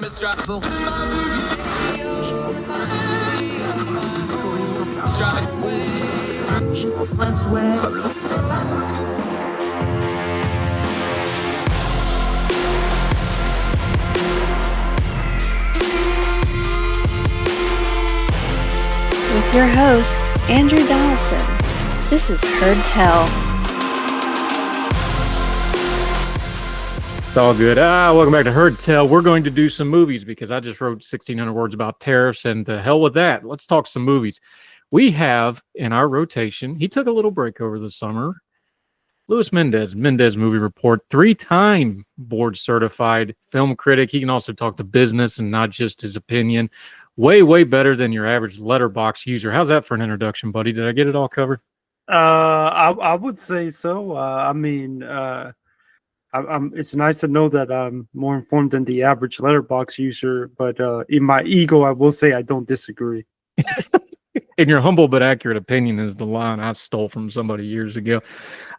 With your host, Andrew Donaldson. This is Heard Tell. It's all good. Welcome back to Heard Tell. We're going to do some movies because I just wrote 1,600 words about tariffs, and to hell with that. Let's talk some movies. We have in our rotation, he took a little break over the summer, Luis Mendez Movie Report, 3-time board certified film critic. He can also talk to business and not just his opinion. Way, way better than your average letterbox user. How's that for an introduction, buddy? Did I get it all covered? I would say so. It's nice to know that I'm more informed than the average letterbox user, but in my ego, I will say I don't disagree. In your humble but accurate opinion is the line I stole from somebody years ago.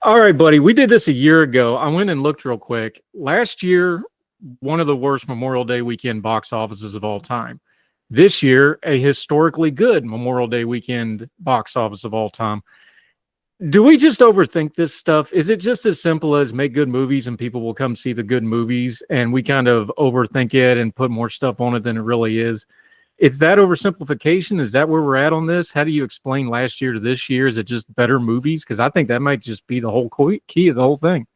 All right, buddy. We did this a year ago. I went and looked real quick. Last year, one of the worst Memorial Day weekend box offices of all time. This year, a historically good Memorial Day weekend box office of all time. Do we just overthink this stuff? Is it just as simple as make good movies and people will come see the good movies, and we kind of overthink it and put more stuff on it than it really is? Is that oversimplification? Is that where we're at on this? How do you explain last year to this year? Is it just better movies? Because I think that might just be the whole key of the whole thing.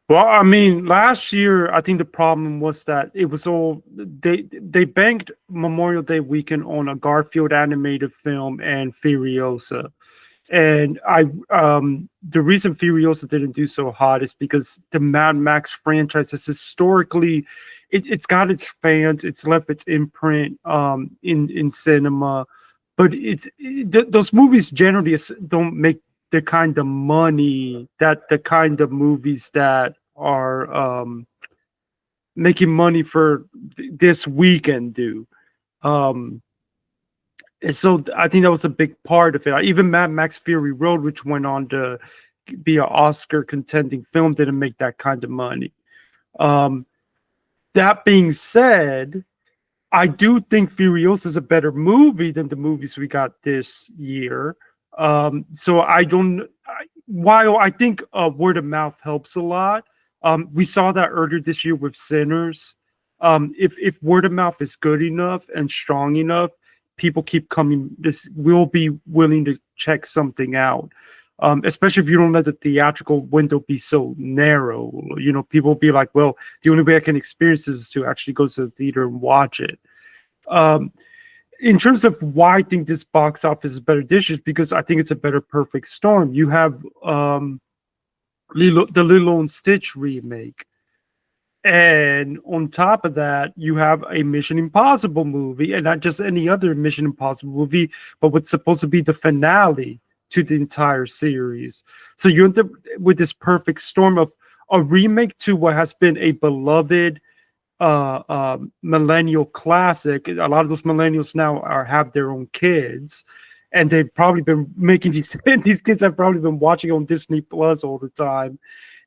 Well, I mean, last year, I think the problem was that it was all they banked Memorial Day weekend on a Garfield animated film and Furiosa. And the reason Furiosa didn't do so hot is because the Mad Max franchise has historically, it's got its fans, it's left its imprint in cinema, but those movies generally don't make the kind of money that the kind of movies that are making money for this weekend do. And so I think that was a big part of it. Even Mad Max Fury Road, which went on to be an Oscar contending film, didn't make that kind of money. That being said, I do think Furiosa is a better movie than the movies we got this year. So while I think word of mouth helps a lot, we saw that earlier this year with Sinners. If word of mouth is good enough and strong enough, people keep coming. This will be willing to check something out, especially if you don't let the theatrical window be so narrow. You know, people will be like, well, the only way I can experience this is to actually go to the theater and watch it. In terms of why I think this box office is better this year, because I think it's a better perfect storm. You have the Lilo and Stitch remake. And on top of that, you have a Mission Impossible movie, and not just any other Mission Impossible movie, but what's supposed to be the finale to the entire series. So you end up with this perfect storm of a remake to what has been a beloved millennial classic. A lot of those millennials now have their own kids, and they've probably been making these kids have probably been watching on Disney Plus all the time.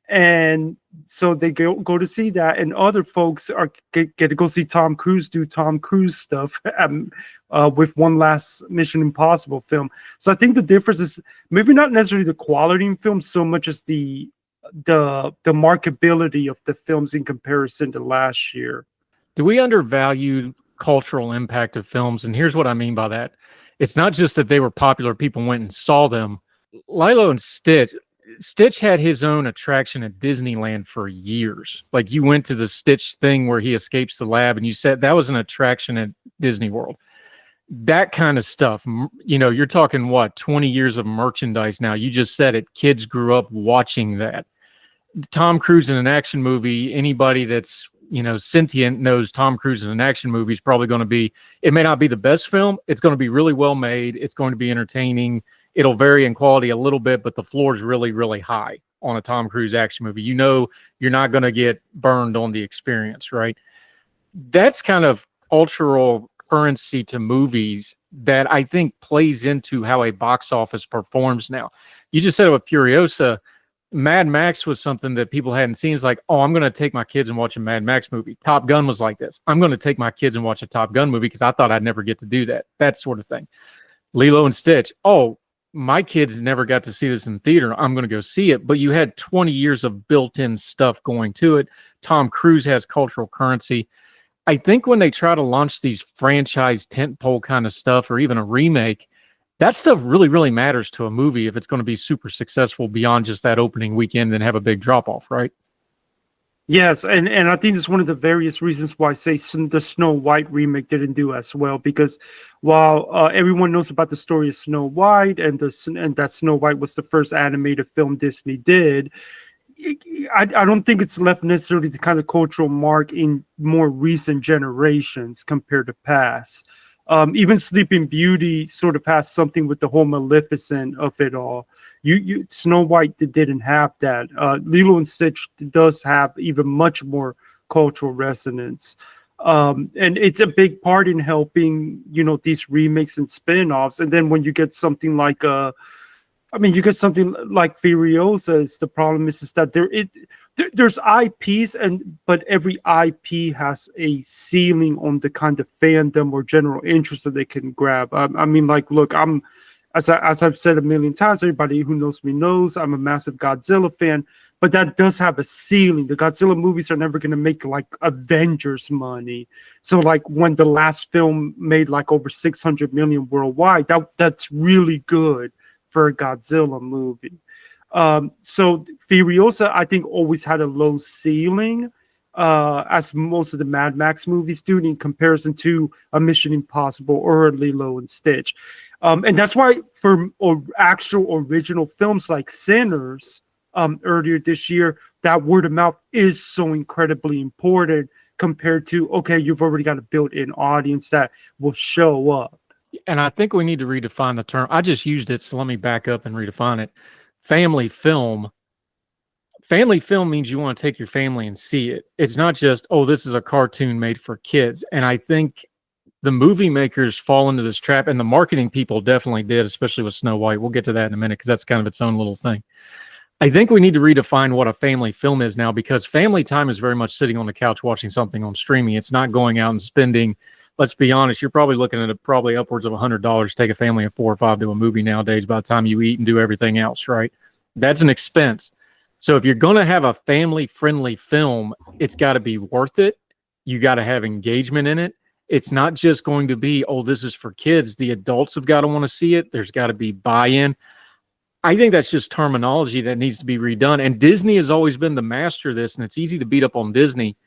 And so they go to see that, and other folks get to go see Tom Cruise do Tom Cruise stuff with one last Mission Impossible film. So I think the difference is maybe not necessarily the quality in film so much as the marketability of the films in comparison to last year. Do we undervalue cultural impact of films? And here's what I mean by that. It's not just that they were popular, people went and saw them. Lilo and Stitch had his own attraction at Disneyland for years. Like, you went to the Stitch thing where he escapes the lab, and you said that was an attraction at Disney World. That kind of stuff, you know, you're talking 20 years of merchandise now. You just said it. Kids grew up watching that. Tom Cruise in an action movie, anybody that's, you know, sentient knows Tom Cruise in an action movie is probably going to be, it may not be the best film. It's going to be really well made. It's going to be entertaining. It'll vary in quality a little bit, but the floor is really, really high on a Tom Cruise action movie. You know, you're not going to get burned on the experience, right? That's kind of cultural currency to movies that I think plays into how a box office performs now. You just said with Furiosa, Mad Max was something that people hadn't seen. It's like, oh, I'm going to take my kids and watch a Mad Max movie. Top Gun was like this. I'm going to take my kids and watch a Top Gun movie because I thought I'd never get to do that. That sort of thing. Lilo and Stitch. Oh, my kids never got to see this in theater. I'm going to go see it. But you had 20 years of built-in stuff going to it. Tom Cruise has cultural currency. I think when they try to launch these franchise tentpole kind of stuff or even a remake, that stuff really, really matters to a movie if it's going to be super successful beyond just that opening weekend and have a big drop-off, right? Yes, and I think it's one of the various reasons why, say, the Snow White remake didn't do as well, because while everyone knows about the story of Snow White and that Snow White was the first animated film Disney did, I don't think it's left necessarily the kind of cultural mark in more recent generations compared to past. Even Sleeping Beauty sort of has something with the whole Maleficent of it all. You Snow White didn't have that. Lilo and Stitch does have even much more cultural resonance. And it's a big part in helping, these remakes and spin-offs. And then when you get something like you get something like Furiosa. The problem is that there's IPs, but every IP has a ceiling on the kind of fandom or general interest that they can grab. Look, as I've said a million times, everybody who knows me knows I'm a massive Godzilla fan, but that does have a ceiling. The Godzilla movies are never going to make like Avengers money. So like when the last film made like over 600 million worldwide, that's really good for a Godzilla movie. So Furiosa, I think, always had a low ceiling, as most of the Mad Max movies do, in comparison to a Mission Impossible or a Lilo and Stitch. And that's why for actual original films like Sinners, earlier this year, that word of mouth is so incredibly important compared to, okay, you've already got a built-in audience that will show up. And I think we need to redefine the term. I just used it, so let me back up and redefine it. Family film. Family film means you want to take your family and see it. It's not just, oh, this is a cartoon made for kids. And I think the movie makers fall into this trap, and the marketing people definitely did, especially with Snow White. We'll get to that in a minute because that's kind of its own little thing. I think we need to redefine what a family film is now, because family time is very much sitting on the couch watching something on streaming. It's not going out and spending. Let's be honest, you're probably looking at probably upwards of $100 to take a family of 4 or 5 to a movie nowadays by the time you eat and do everything else, right? That's an expense. So if you're going to have a family-friendly film, it's got to be worth it. You got to have engagement in it. It's not just going to be, oh, this is for kids. The adults have got to want to see it. There's got to be buy-in. I think that's just terminology that needs to be redone. And Disney has always been the master of this, and it's easy to beat up on Disney.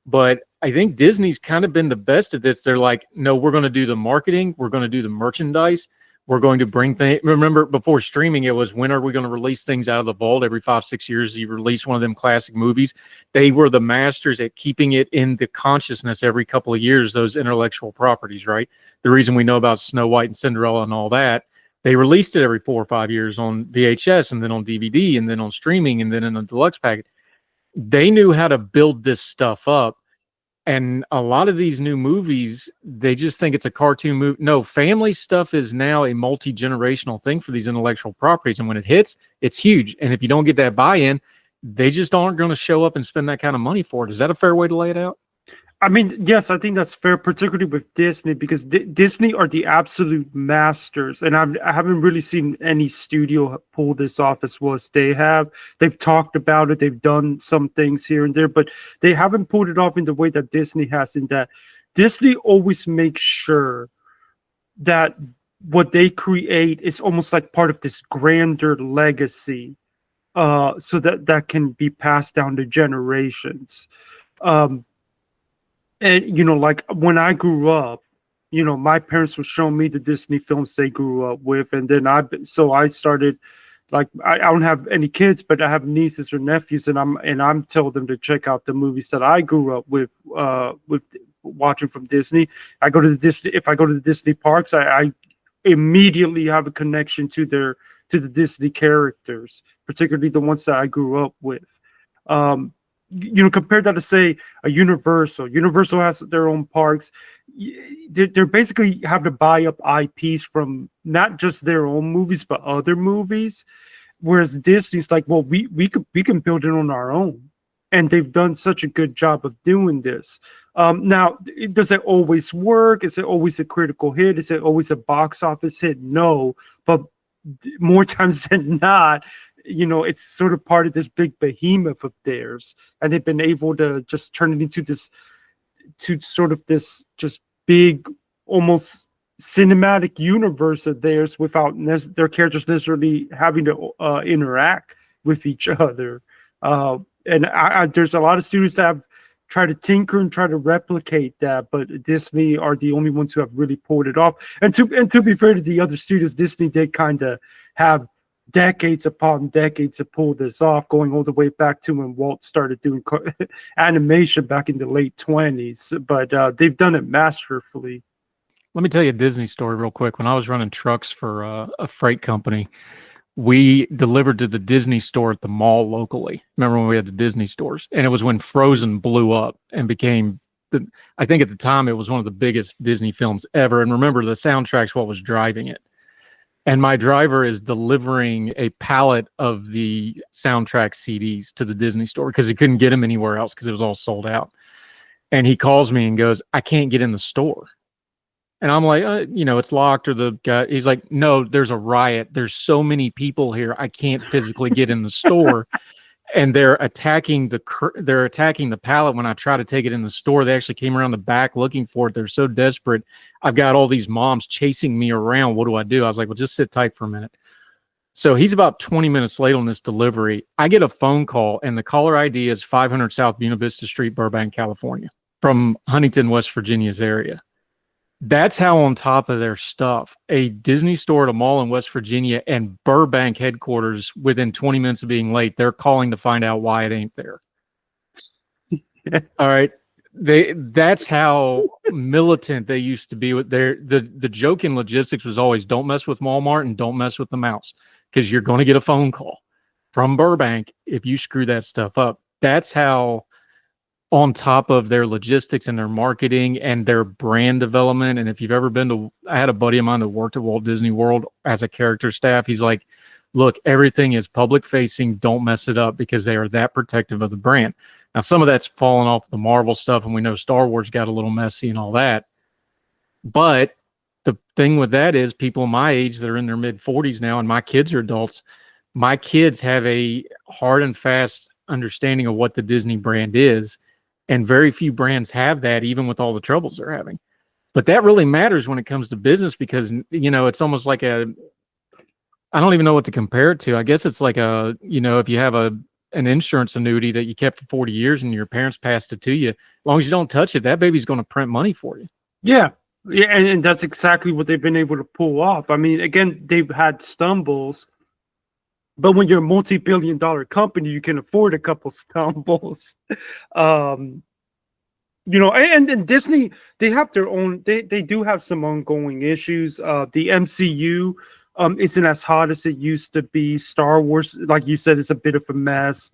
But I think Disney's kind of been the best at this. They're like, no, we're going to do the marketing. We're going to do the merchandise. We're going to bring things. Remember, before streaming, it was, when are we going to release things out of the vault? Every 5-6 years, you release one of them classic movies. They were the masters at keeping it in the consciousness every couple of years, those intellectual properties, right? The reason we know about Snow White and Cinderella and all that, they released it every 4 or 5 years on VHS and then on DVD and then on streaming and then in a deluxe package. They knew how to build this stuff up. And a lot of these new movies, they just think it's a cartoon movie. No, family stuff is now a multi-generational thing for these intellectual properties. And when it hits, it's huge. And if you don't get that buy-in, they just aren't going to show up and spend that kind of money for it. Is that a fair way to lay it out? I mean, yes, I think that's fair, particularly with Disney, because Disney are the absolute masters, and I haven't really seen any studio pull this off as well as they have. They've talked about it, they've done some things here and there, but they haven't pulled it off in the way that Disney has, in that Disney always makes sure that what they create is almost like part of this grander legacy, so that can be passed down to generations. And, like when I grew up, my parents were showing me the Disney films they grew up with. And then I started, like, I don't have any kids, but I have nieces or nephews, and I'm telling them to check out the movies that I grew up with watching from Disney. If I go to the Disney parks, I immediately have a connection to the Disney characters, particularly the ones that I grew up with. Compared that to, say, a Universal. Universal has their own parks. They're basically have to buy up IPs from not just their own movies, but other movies. Whereas Disney's like, well, we can build it on our own, and they've done such a good job of doing this. Now, does it always work? Is it always a critical hit? Is it always a box office hit? No, but more times than not, it's sort of part of this big behemoth of theirs, and they've been able to just turn it into this, to sort of this just big, almost cinematic universe of theirs without their characters necessarily having to interact with each other. And there's a lot of studios that have tried to tinker and try to replicate that, but Disney are the only ones who have really pulled it off. And to be fair to the other studios, Disney did kind of have decades upon decades to pull this off, going all the way back to when Walt started doing animation back in the late 20s. But they've done it masterfully. Let me tell you a Disney story real quick. When I was running trucks for a freight company, we delivered to the Disney store at the mall locally. Remember when we had the Disney stores? And it was when Frozen blew up and became, I think at the time, it was one of the biggest Disney films ever. And remember, the soundtrack's what was driving it. And my driver is delivering a pallet of the soundtrack CDs to the Disney store because he couldn't get them anywhere else because it was all sold out. And he calls me and goes, I can't get in the store. And I'm like, it's locked, or the guy, he's like, no, there's a riot. There's so many people here. I can't physically get in the store. And they're attacking the pallet when I try to take it in the store. They actually came around the back looking for it. They're so desperate. I've got all these moms chasing me around. What do? I was like, well, just sit tight for a minute. So he's about 20 minutes late on this delivery. I get a phone call, and the caller ID is 500 South Buena Vista Street, Burbank, California, from Huntington, West Virginia's area. That's how on top of their stuff, a Disney store at a mall in West Virginia and Burbank headquarters, within 20 minutes of being late, they're calling to find out why it ain't there. Yes. All right. That's how militant they used to be with the joke in logistics was always don't mess with Walmart and don't mess with the mouse, because you're going to get a phone call from Burbank if you screw that stuff up. That's how on top of their logistics and their marketing and their brand development. And if you've ever been I had a buddy of mine that worked at Walt Disney World as a character staff. He's like, look, everything is public facing. Don't mess it up, because they are that protective of the brand. Now, some of that's fallen off the Marvel stuff, and we know Star Wars got a little messy and all that. But the thing with that is people my age that are in their mid 40s now, and my kids are adults, my kids have a hard and fast understanding of what the Disney brand is. And very few brands have that, even with all the troubles they're having. But that really matters when it comes to business, because, it's almost like I don't even know what to compare it to. I guess it's like if you have an insurance annuity that you kept for 40 years and your parents passed it to you, as long as you don't touch it, that baby's going to print money for you. Yeah. Yeah. And that's exactly what they've been able to pull off. I mean, again, they've had stumbles, but when you're a multi-billion-dollar company, you can afford a couple stumbles. And Disney, they have their own, they do have some ongoing issues. The MCU isn't as hot as it used to be. Star Wars, like you said, is a bit of a mess.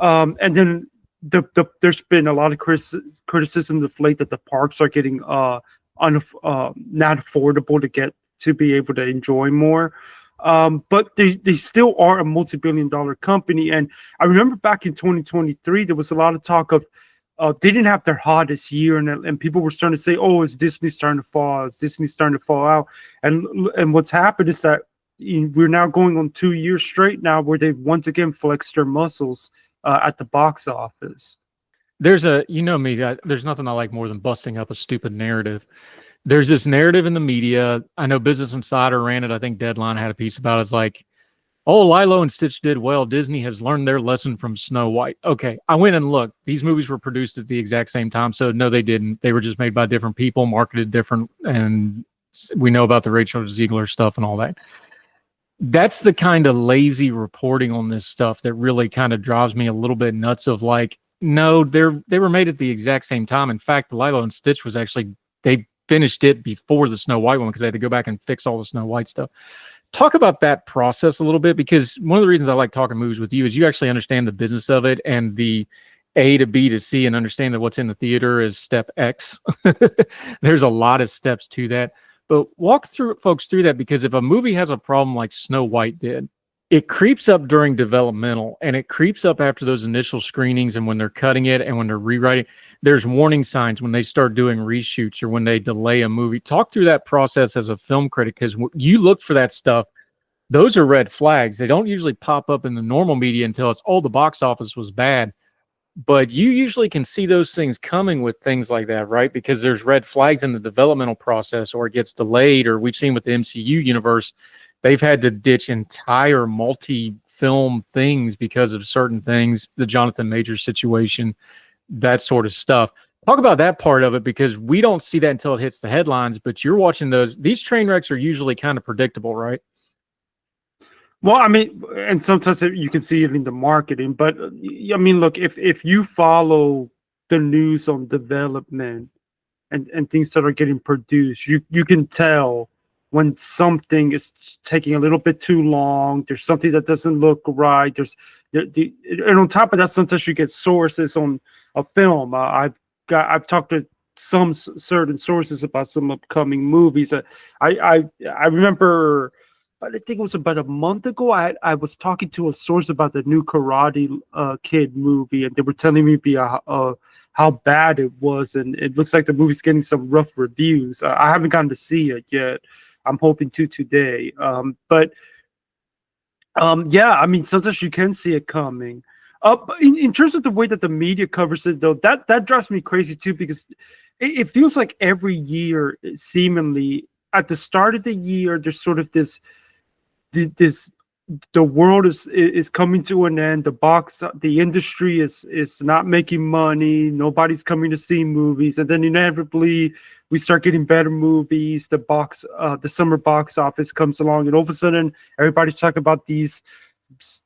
And then there's been a lot of criticism of late that the parks are getting not affordable to be able to enjoy more. But they still are a multi-billion-dollar company. And I remember back in 2023, there was a lot of talk of they didn't have their hottest year, and people were starting to say, "Oh, is Disney starting to fall? Is Disney starting to fall out?" And what's happened is that we're now going on 2 years straight now where they've once again flexed their muscles at the box office. There's there's nothing I like more than busting up a stupid narrative. There's this narrative in the media. I know Business Insider ran it. I think Deadline had a piece about it. It's like, oh, Lilo and Stitch did well. Disney has learned their lesson from Snow White. Okay, I went and looked. These movies were produced at the exact same time. So no, they didn't. They were just made by different people, marketed different. And we know about the Rachel Ziegler stuff and all that. That's the kind of lazy reporting on this stuff that really kind of drives me a little bit nuts of like, no, they were made at the exact same time. In fact, the Lilo and Stitch was actually, they finished it before the Snow White one because they had to go back and fix all the Snow White stuff. Talk about that process a little bit, because one of the reasons I like talking movies with you is you actually understand the business of it and the A to B to C, and understand that what's in the theater is step X. There's a lot of steps to that. But walk folks through that, because if a movie has a problem like Snow White did, it creeps up during developmental, and it creeps up after those initial screenings and when they're cutting it and when they're rewriting. There's warning signs when they start doing reshoots or when they delay a movie. Talk through that process as a film critic, because you look for that stuff. Those are red flags. They don't usually pop up in the normal media until it's, oh, the box office was bad. But you usually can see those things coming with things like that, right? Because there's red flags in the developmental process, or it gets delayed, or we've seen with the MCU universe, they've had to ditch entire multi-film things because of certain things, the Jonathan Majors situation, that sort of stuff. Talk about that part of it, because we don't see that until it hits the headlines, but you're watching those. These train wrecks are usually kind of predictable, right? Well, I mean, and sometimes you can see it in the marketing, but I mean, look, if you follow the news on development and things that are getting produced, you can tell when something is taking a little bit too long. There's something that doesn't look right. And on top of that, sometimes you get sources on a film. I've talked to some certain sources about some upcoming movies. I remember, I think it was about a month ago, I was talking to a source about the new Karate Kid movie, and they were telling me how bad it was, and it looks like the movie's getting some rough reviews. I haven't gotten to see it yet. I'm hoping to today. But yeah, I mean, sometimes you can see it coming. But in terms of the way that the media covers it, though, that drives me crazy too, because it feels like every year, seemingly, at the start of the year, there's sort of this the world is coming to an end. The industry is not making money. Nobody's coming to see movies, and then inevitably we start getting better movies. The summer box office comes along, and all of a sudden everybody's talking about these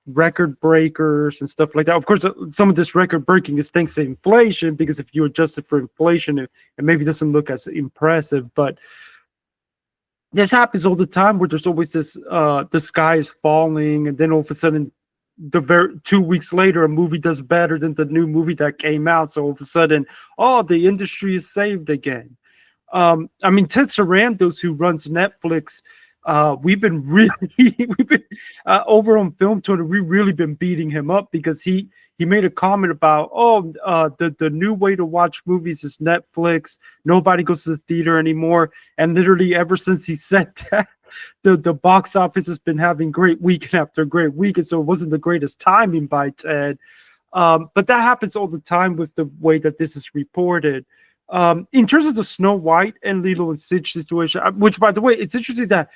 record breakers and stuff like that. Of course, some of this record breaking is thanks to inflation, because if you adjust it for inflation, it maybe doesn't look as impressive, but this happens all the time, where there's always this the sky is falling, and then all of a sudden 2 weeks later a movie does better than the new movie that came out. So all of a sudden, oh, the industry is saved again. I mean, Ted Sarandos, who runs Netflix, we've been over on Film Twitter, we've really been beating him up, because he made a comment about, the new way to watch movies is Netflix. Nobody goes to the theater anymore. And literally ever since he said that, the box office has been having great weekend after great weekend. So it wasn't the greatest timing by Ted. But that happens all the time with the way that this is reported. In terms of the Snow White and Lilo and Stitch situation, which, by the way, it's interesting that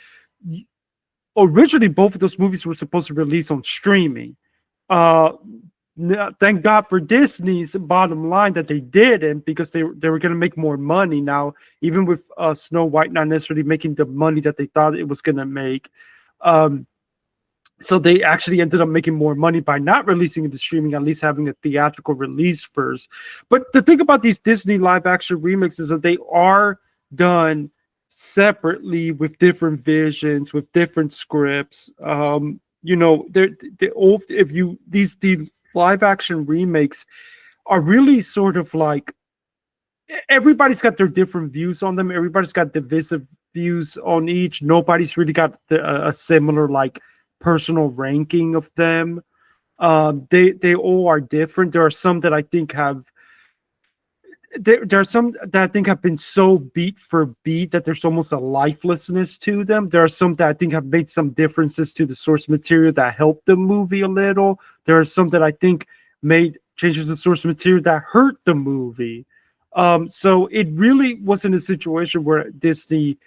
originally both of those movies were supposed to release on streaming. Thank God for Disney's bottom line that they didn't, because they were going to make more money now, even with Snow White not necessarily making the money that they thought it was going to make. So they actually ended up making more money by not releasing it to streaming, at least having a theatrical release first. But the thing about these Disney live action remakes is that they are done separately with different visions, with different scripts. These live action remakes are really sort of like, everybody's got their different views on them. Everybody's got divisive views on each. Nobody's really got a similar like personal ranking of them. They all are different. There are some that I think have been so beat for beat that there's almost a lifelessness to them. There are some that I think have made some differences to the source material that helped the movie a little. There are some that I think made changes to source material that hurt the movie. So it really wasn't a situation where Disney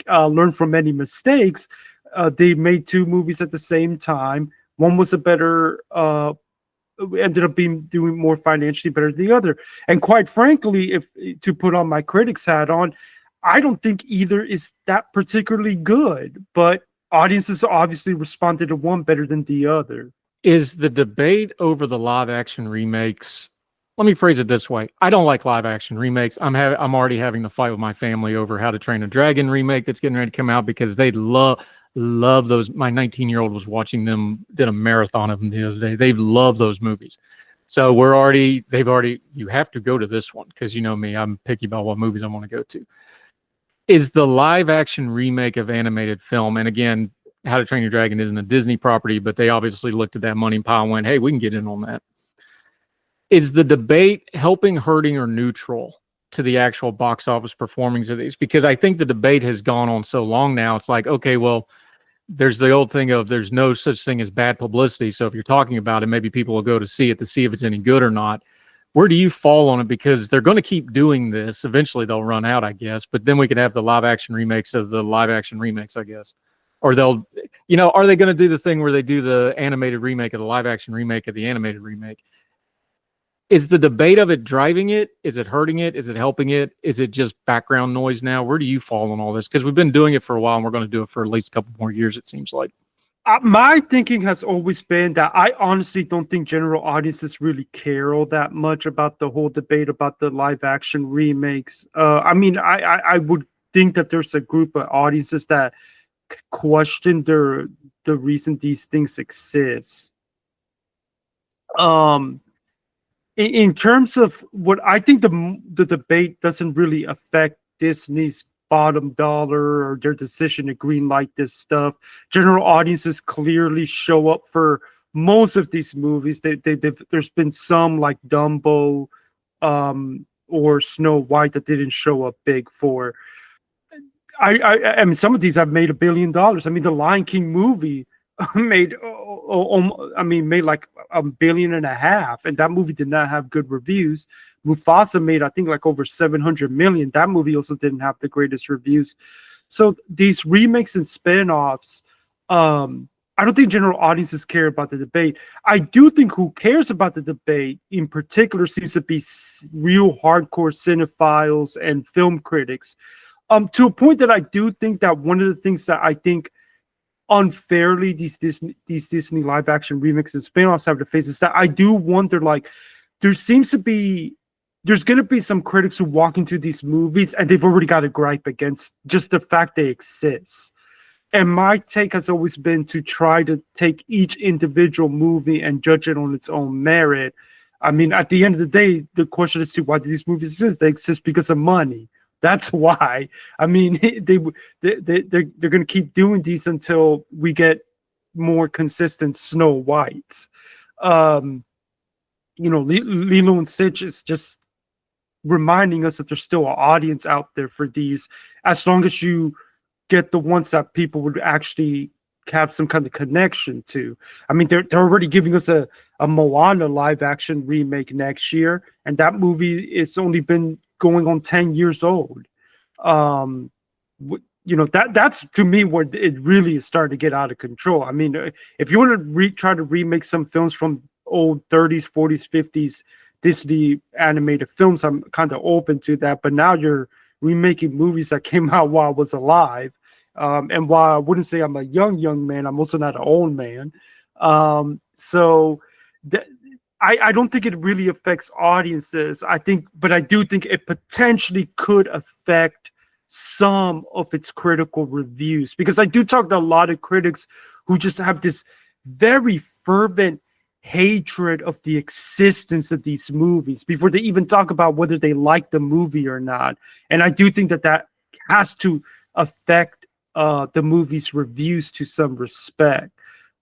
learned from any mistakes. They made two movies at the same time. One was a better ended up doing more financially better than the other. And quite frankly, if to put on my critic's hat on, I don't think either is that particularly good, but audiences obviously responded to one better than the other. Is the debate over the live action remakes, let me phrase it this way. I don't like live action remakes. I'm already having the fight with my family over How to Train a Dragon remake that's getting ready to come out, because they love those. My 19-year-old was watching them, did a marathon of them the other day. They love those movies. So you have to go to this one, because you know me, I'm picky about what movies I want to go to. Is the live action remake of animated film, and again, How to Train Your Dragon isn't a Disney property, but they obviously looked at that money pile and went, hey, we can get in on that. Is the debate helping, hurting, or neutral to the actual box office performance of these? Because I think the debate has gone on so long now. It's like, okay, well, there's the old thing of there's no such thing as bad publicity. So if you're talking about it, maybe people will go to see it to see if it's any good or not. Where do you fall on it? Because they're going to keep doing this. Eventually they'll run out, I guess. But then we could have the live action remakes of the live action remakes, I guess. Or they'll, are they going to do the thing where they do the animated remake of the live action remake of the animated remake? Is the debate of it driving it? Is it hurting it? Is it helping it? Is it just background noise now? Where do you fall on all this? Because we've been doing it for a while, and we're going to do it for at least a couple more years, it seems like. My thinking has always been that I honestly don't think general audiences really care all that much about the whole debate about the live action remakes. I would think that there's a group of audiences that question the reason these things exist. In terms of what I think the debate doesn't really affect Disney's bottom dollar or their decision to greenlight this stuff. General audiences clearly show up for most of these movies. There's been some like Dumbo or Snow White that didn't show up big for. I mean, some of these have made $1 billion. I mean, the Lion King movie made like $1.5 billion, and that movie did not have good reviews. Mufasa made, I think, like over 700 million. That movie also didn't have the greatest reviews. So these remakes and spin-offs, I don't think general audiences care about the debate. I do think who cares about the debate in particular seems to be real hardcore cinephiles and film critics, to a point that I do think that one of the things that I think unfairly these Disney live action remakes and spin-offs have to face is that I do wonder, like, there's going to be some critics who walk into these movies and they've already got a gripe against just the fact they exist. And my take has always been to try to take each individual movie and judge it on its own merit. I mean, at the end of the day, the question is why do these movies exist? They exist because of money. That's why. I mean, they're going to keep doing these until we get more consistent Snow Whites. Lilo and Stitch is just reminding us that there's still an audience out there for these, as long as you get the ones that people would actually have some kind of connection to. I mean, they're already giving us a Moana live action remake next year, and that movie it's only been going on 10 years old. That's to me where it really is starting to get out of control. I mean, if you want to try to remake some films from old 30s, 40s, 50s Disney animated films, I'm kind of open to that. But now you're remaking movies that came out while I was alive. And while I wouldn't say I'm a young man, I'm also not an old man. I don't think it really affects audiences. But I do think it potentially could affect some of its critical reviews, because I do talk to a lot of critics who just have this very fervent hatred of the existence of these movies before they even talk about whether they like the movie or not. And I do think that has to affect the movie's reviews to some respect.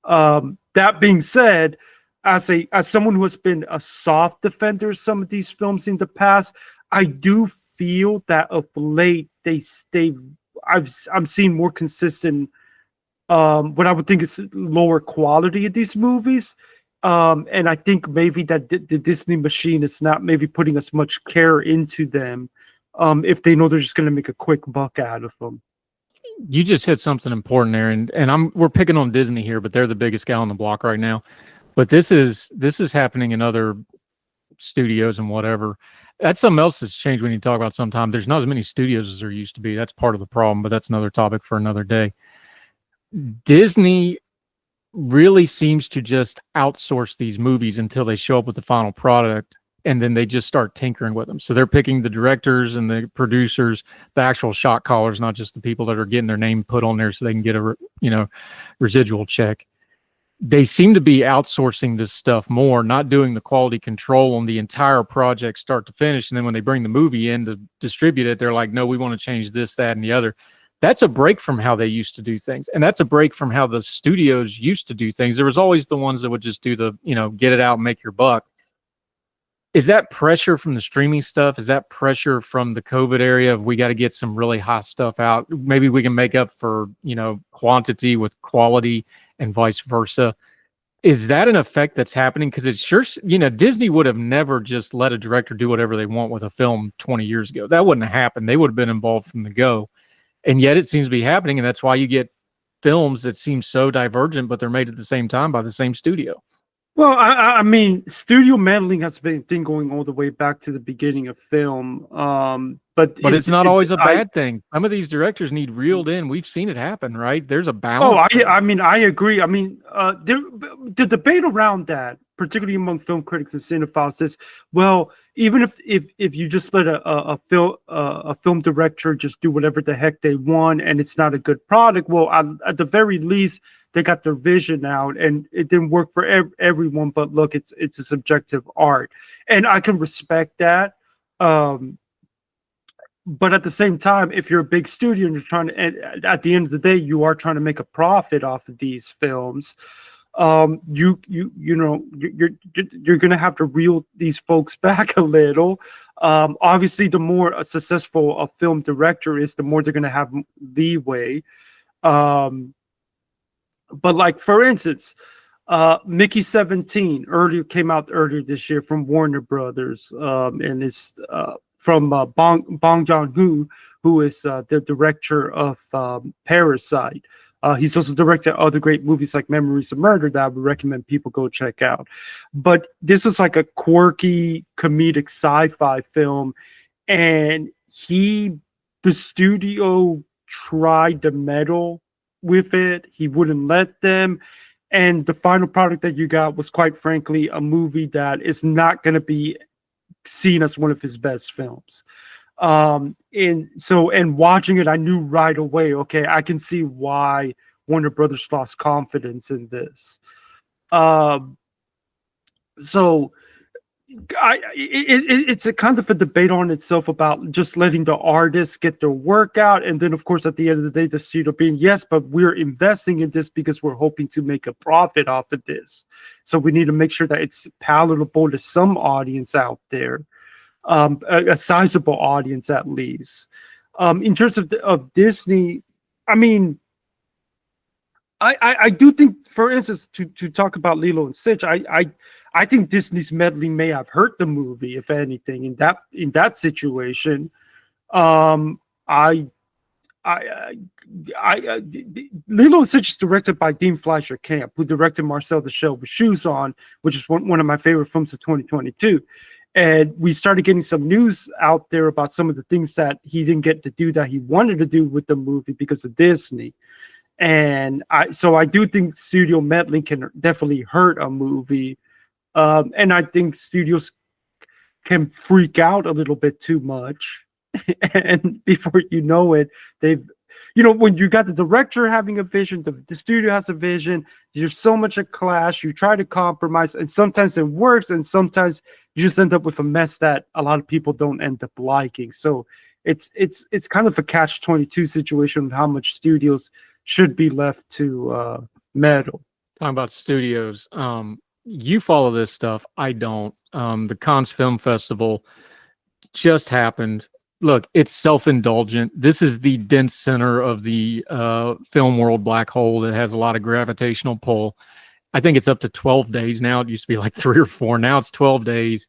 That being said, as someone who has been a soft defender of some of these films in the past, I do feel that of late I'm seeing more consistent, what I would think is lower quality of these movies. And I think maybe that the Disney machine is not maybe putting as much care into them, if they know they're just going to make a quick buck out of them. You just hit something important there, and we're picking on Disney here, but they're the biggest guy on the block right now. But this is happening in other studios and whatever. That's something else that's changed when you talk about sometime. There's not as many studios as there used to be. That's part of the problem, but that's another topic for another day. Disney really seems to just outsource these movies until they show up with the final product, and then they just start tinkering with them. So they're picking the directors and the producers, the actual shot callers, not just the people that are getting their name put on there so they can get a residual check. They seem to be outsourcing this stuff more, not doing the quality control on the entire project start to finish. And then when they bring the movie in to distribute it, they're like, no, we want to change this, that, and the other. That's a break from how they used to do things. And that's a break from how the studios used to do things. There was always the ones that would just do the, get it out and make your buck. Is that pressure from the streaming stuff? Is that pressure from the COVID area of we got to get some really hot stuff out? Maybe we can make up for, quantity with quality and vice versa. Is that an effect that's happening? Because it sure, Disney would have never just let a director do whatever they want with a film 20 years ago. That wouldn't have happened. They would have been involved from the go. And yet it seems to be happening, and that's why you get films that seem so divergent, but they're made at the same time by the same studio. Well, I mean, studio meddling has been a thing going all the way back to the beginning of film. But it's not always a bad thing. Some of these directors need reeled in. We've seen it happen, right? There's a balance. Oh, I mean, I agree. I mean, the debate around that, particularly among film critics and cinephiles, is, well, even if you just let a film director just do whatever the heck they want and it's not a good product, well, at the very least, they got their vision out, and it didn't work for everyone. But look, it's a subjective art, and I can respect that. But at the same time, if you're a big studio and you're trying to, and at the end of the day, you are trying to make a profit off of these films, you're going to have to reel these folks back a little. Obviously, the more successful a film director is, the more they're going to have leeway. But like, for instance, Mickey 17 came out earlier this year from Warner Brothers, and it's from Bong Joon-ho, who is the director of Parasite. He's also directed other great movies like Memories of Murder that I would recommend people go check out. But this is like a quirky, comedic sci-fi film, and the studio tried to meddle with it. He wouldn't let them. And the final product that you got was, quite frankly, a movie that is not going to be seen as one of his best films. And watching it, I knew right away, okay, I can see why Warner Brothers lost confidence in this. It's a kind of a debate on itself about just letting the artists get their work out, and then of course at the end of the day the studio being, yes, but we're investing in this because we're hoping to make a profit off of this, so we need to make sure that it's palatable to some audience out there, a sizable audience at least. In terms of Disney, I mean, I do think, for instance, to talk about Lilo and Stitch, I think Disney's meddling may have hurt the movie, if anything, in that situation. Lilo and Stitch is directed by Dean Fleischer Camp, who directed Marcel the Shell with Shoes On, which is one of my favorite films of 2022. And we started getting some news out there about some of the things that he didn't get to do that he wanted to do with the movie because of Disney. And I do think studio meddling can definitely hurt a movie. And I think studios can freak out a little bit too much. And before you know it, when you got the director having a vision, the studio has a vision, there's so much a clash, you try to compromise, and sometimes it works, and sometimes you just end up with a mess that a lot of people don't end up liking. So it's kind of a catch-22 situation with how much studios should be left to meddle. Talking about studios, you follow this stuff. I don't. The Cannes Film Festival just happened. Look, it's self-indulgent. This is the dense center of the film world black hole that has a lot of gravitational pull. I think it's up to 12 days now. It used to be like 3 or 4. Now it's 12 days.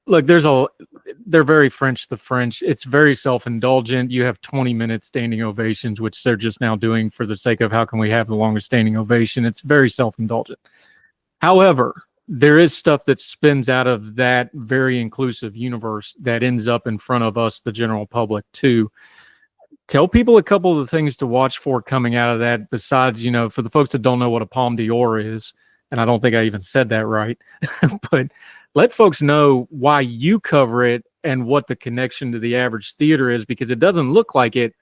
Look, they're very French, the French. It's very self-indulgent. You have 20-minute standing ovations, which they're just now doing for the sake of how can we have the longest standing ovation. It's very self-indulgent. However, there is stuff that spins out of that very inclusive universe that ends up in front of us, the general public, too. Tell people a couple of the things to watch for coming out of that, besides, for the folks that don't know what a Palme d'Or is, and I don't think I even said that right, but let folks know why you cover it and what the connection to the average theater is, because it doesn't look like it,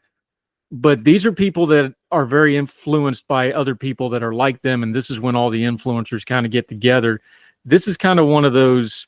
but these are people that are very influenced by other people that are like them, and this is when all the influencers kind of get together. This is kind of one of those,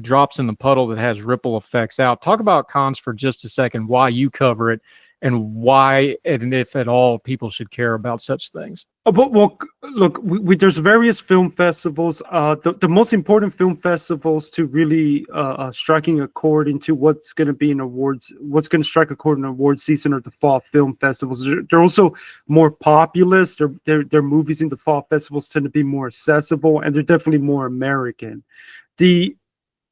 drops in the puddle that has ripple effects out. Talk about Cannes for just a second, why you cover it, and why, and if at all, people should care about such things. But well, look, there's various film festivals. The most important film festivals to really striking a chord into what's going to be in awards, what's going to strike a chord in award season, are the fall film festivals. They're also more populist. Their movies in the fall festivals tend to be more accessible, and they're definitely more American. The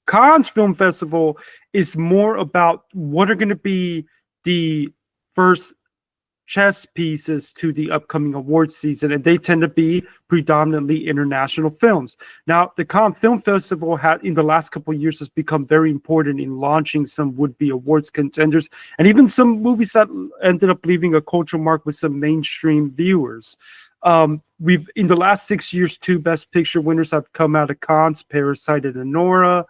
Cannes Film Festival is more about what are going to be the first chess pieces to the upcoming award season, and they tend to be predominantly international films. Now, the Cannes Film Festival in the last couple of years has become very important in launching some would-be awards contenders, and even some movies that ended up leaving a cultural mark with some mainstream viewers. We've in the last 6 years, 2 Best Picture winners have come out of Cannes: Parasite and Anora.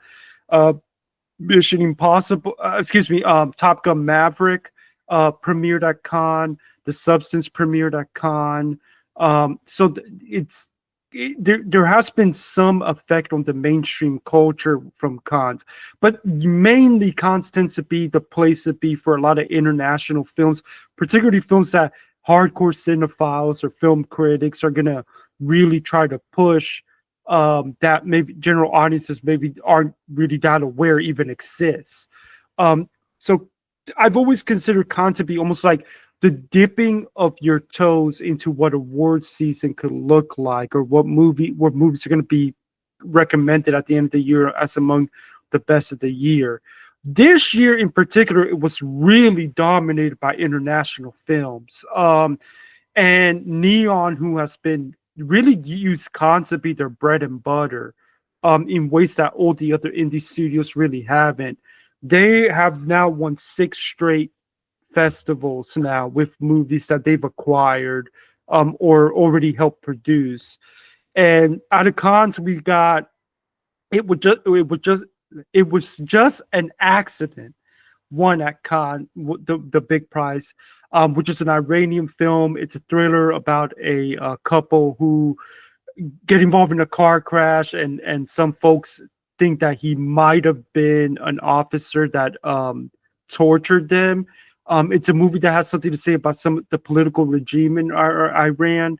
Mission Impossible, Top Gun Maverick premiered at Cannes. The Substance premiered at Cannes. So there has been some effect on the mainstream culture from Cannes, but mainly Cannes tends to be the place to be for a lot of international films, particularly films that hardcore cinephiles or film critics are going to really try to push, that maybe general audiences maybe aren't really that aware even exists. So I've always considered Cannes to be almost like the dipping of your toes into what award season could look like, or what movies are going to be recommended at the end of the year as among the best of the year. This year in particular, it was really dominated by international films. And Neon, who has been really used Cannes to be their bread and butter, in ways that all the other indie studios really haven't. They have now won 6 straight festivals now with movies that they've acquired, or already helped produce. And out of Cannes, we got it was just an accident won at Cannes the big prize, which is an Iranian film. It's a thriller about a couple who get involved in a car crash, and some folks think that he might have been an officer that tortured them. It's a movie that has something to say about the political regime in Iran.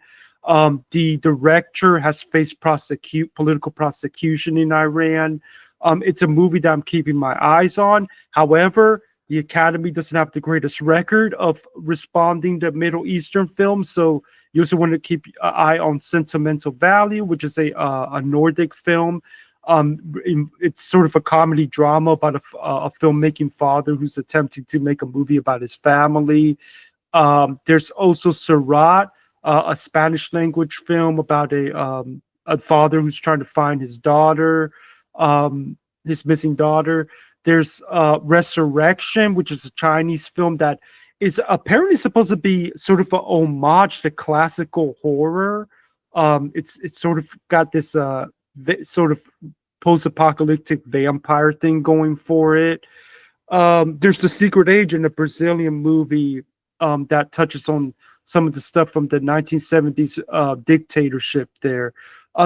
The director has faced political prosecution in Iran. It's a movie that I'm keeping my eyes on. However, the Academy doesn't have the greatest record of responding to Middle Eastern films, so you also want to keep an eye on Sentimental Value, which is a Nordic film. It's sort of a comedy drama about a filmmaking father who's attempting to make a movie about his family. There's also Surat, a Spanish language film about a father who's trying to find his daughter, his missing daughter. There's Resurrection, which is a Chinese film that is apparently supposed to be sort of an homage to classical horror. It's sort of got this sort of post-apocalyptic vampire thing going for it. There's The Secret Agent, a Brazilian movie that touches on some of the stuff from the 1970s dictatorship there.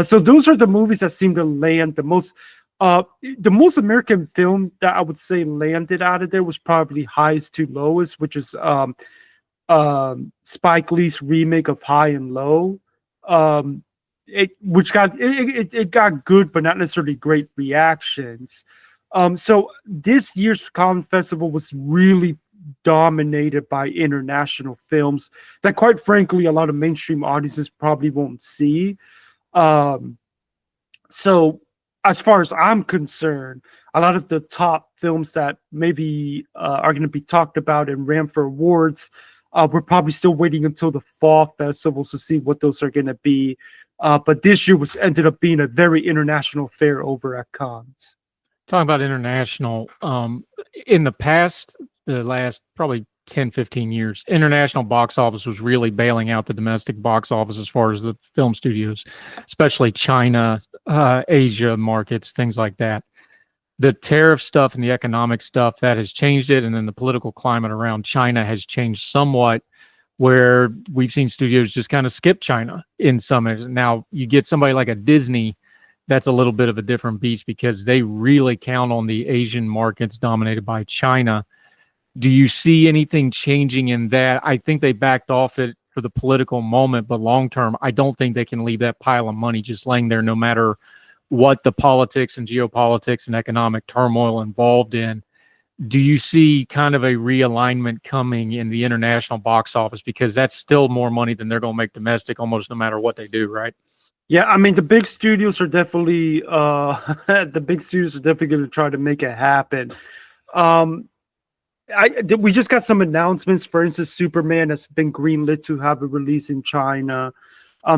So those are the movies that seem to land the most. The most American film that I would say landed out of there was probably Highest to Lowest, which is Spike Lee's remake of High and Low. It got good, but not necessarily great reactions. So this year's Cannes Festival was really dominated by international films that, quite frankly, a lot of mainstream audiences probably won't see. So as far as I'm concerned, a lot of the top films that maybe are going to be talked about and ran for awards, we're probably still waiting until the fall festivals to see what those are going to be. But this year ended up being a very international affair over at Cannes. Talking about international, in the past, the last probably 10, 15 years, international box office was really bailing out the domestic box office as far as the film studios, especially China, Asia markets, things like that. The tariff stuff and the economic stuff, that has changed it. And then the political climate around China has changed somewhat, where we've seen studios just kind of skip China in some areas. Now, you get somebody like a Disney, that's a little bit of a different beast because they really count on the Asian markets dominated by China. Do you see anything changing in that? I think they backed off it for the political moment, but long term, I don't think they can leave that pile of money just laying there no matter what the politics and geopolitics and economic turmoil involved in. Do you see kind of a realignment coming in the international box office? Because that's still more money than they're going to make domestic almost no matter what they do, right? Yeah, I mean the big studios are definitely the big studios are definitely going to try to make it happen. Um, we just got some announcements. For instance, Superman has been greenlit to have a release in China.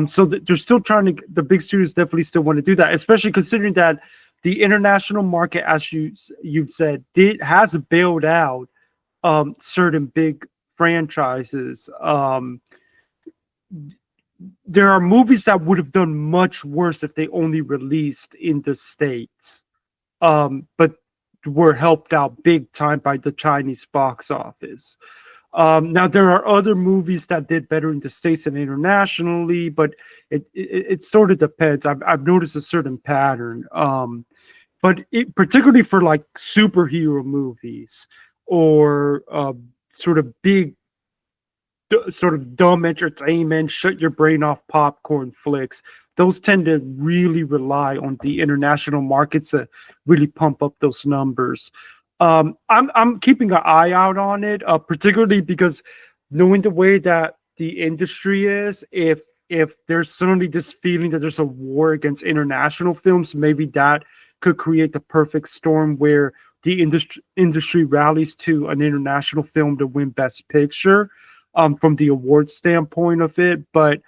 So they're still trying to. The big studios definitely still want to do that, especially considering that the international market, as you've said, has bailed out certain big franchises. There are movies that would have done much worse if they only released in the States, but were helped out big time by the Chinese box office. Now there are other movies that did better in the States and internationally, but it sort of depends. I've noticed a certain pattern, but particularly for like superhero movies or sort of big, sort of dumb entertainment, shut your brain off popcorn flicks. Those tend to really rely on the international markets to really pump up those numbers. I'm keeping an eye out on it, particularly because knowing the way that the industry is, if there's suddenly this feeling that there's a war against international films, maybe that could create the perfect storm where the industry rallies to an international film to win Best Picture, from the award standpoint of it. But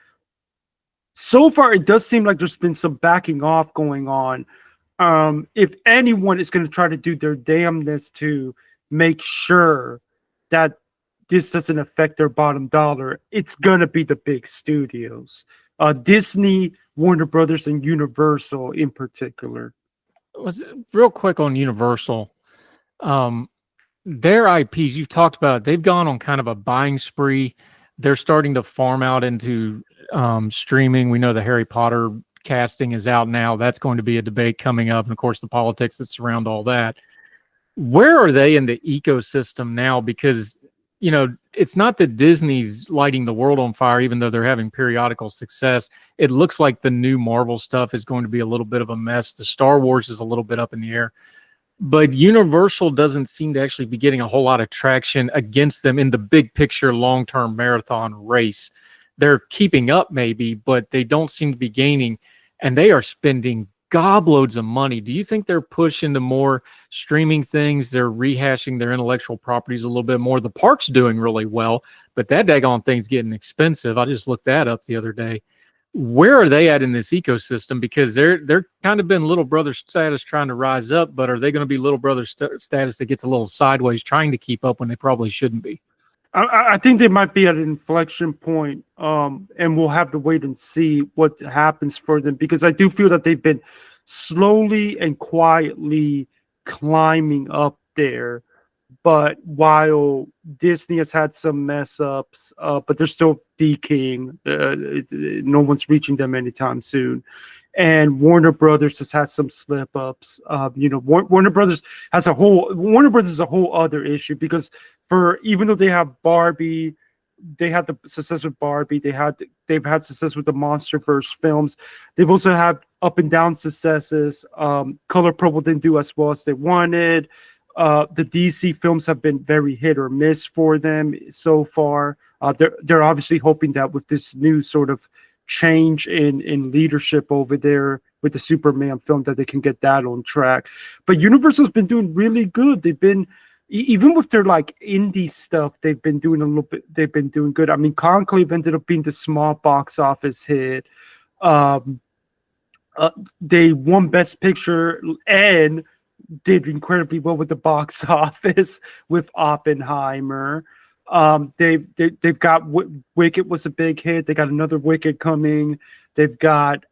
so far, it does seem like there's been some backing off going on. If anyone is going to try to do their damnness to make sure that this doesn't affect their bottom dollar, it's going to be the big studios. Disney, Warner Brothers, and Universal in particular. Real quick on Universal. Their IPs, you've talked about, they've gone on kind of a buying spree. They're starting to farm out into streaming. We know the Harry Potter casting is out now. That's going to be a debate coming up. And of course, the politics that surround all that. Where are they in the ecosystem now? Because, you know, it's not that Disney's lighting the world on fire, even though they're having periodical success. It looks like the new Marvel stuff is going to be a little bit of a mess. The Star Wars is a little bit up in the air. But Universal doesn't seem to actually be getting a whole lot of traction against them in the big picture, long-term marathon race. They're keeping up maybe, but they don't seem to be gaining, and they are spending gobloads of money. Do you think they're pushing to more streaming things? They're rehashing their intellectual properties a little bit more. The park's doing really well, but that daggone thing's getting expensive. I just looked that up the other day. Where are they at in this ecosystem? Because they're kind of been little brother status trying to rise up, but are they going to be little brother status that gets a little sideways trying to keep up when they probably shouldn't be? I think they might be at an inflection point, and we'll have to wait and see what happens for them, because I do feel that they've been slowly and quietly climbing up there. But while Disney has had some mess ups, but they're still peaking, no one's reaching them anytime soon. And Warner Brothers has had some slip ups. Warner Brothers is a whole other issue, because even though they have Barbie, they had the success with Barbie, they've had success with the MonsterVerse films. They've also had up and down successes. Color Purple didn't do as well as they wanted. The DC films have been very hit or miss for them so far. They're obviously hoping that with this new sort of change in leadership over there with the Superman film, that they can get that on track. But Universal's been doing really good. They've been, even with their like indie stuff, they've been doing good. I mean, Conclave ended up being the small box office hit. They won Best Picture and did incredibly well with the box office with Oppenheimer. They've got Wicked was a big hit. They got another Wicked coming. They've got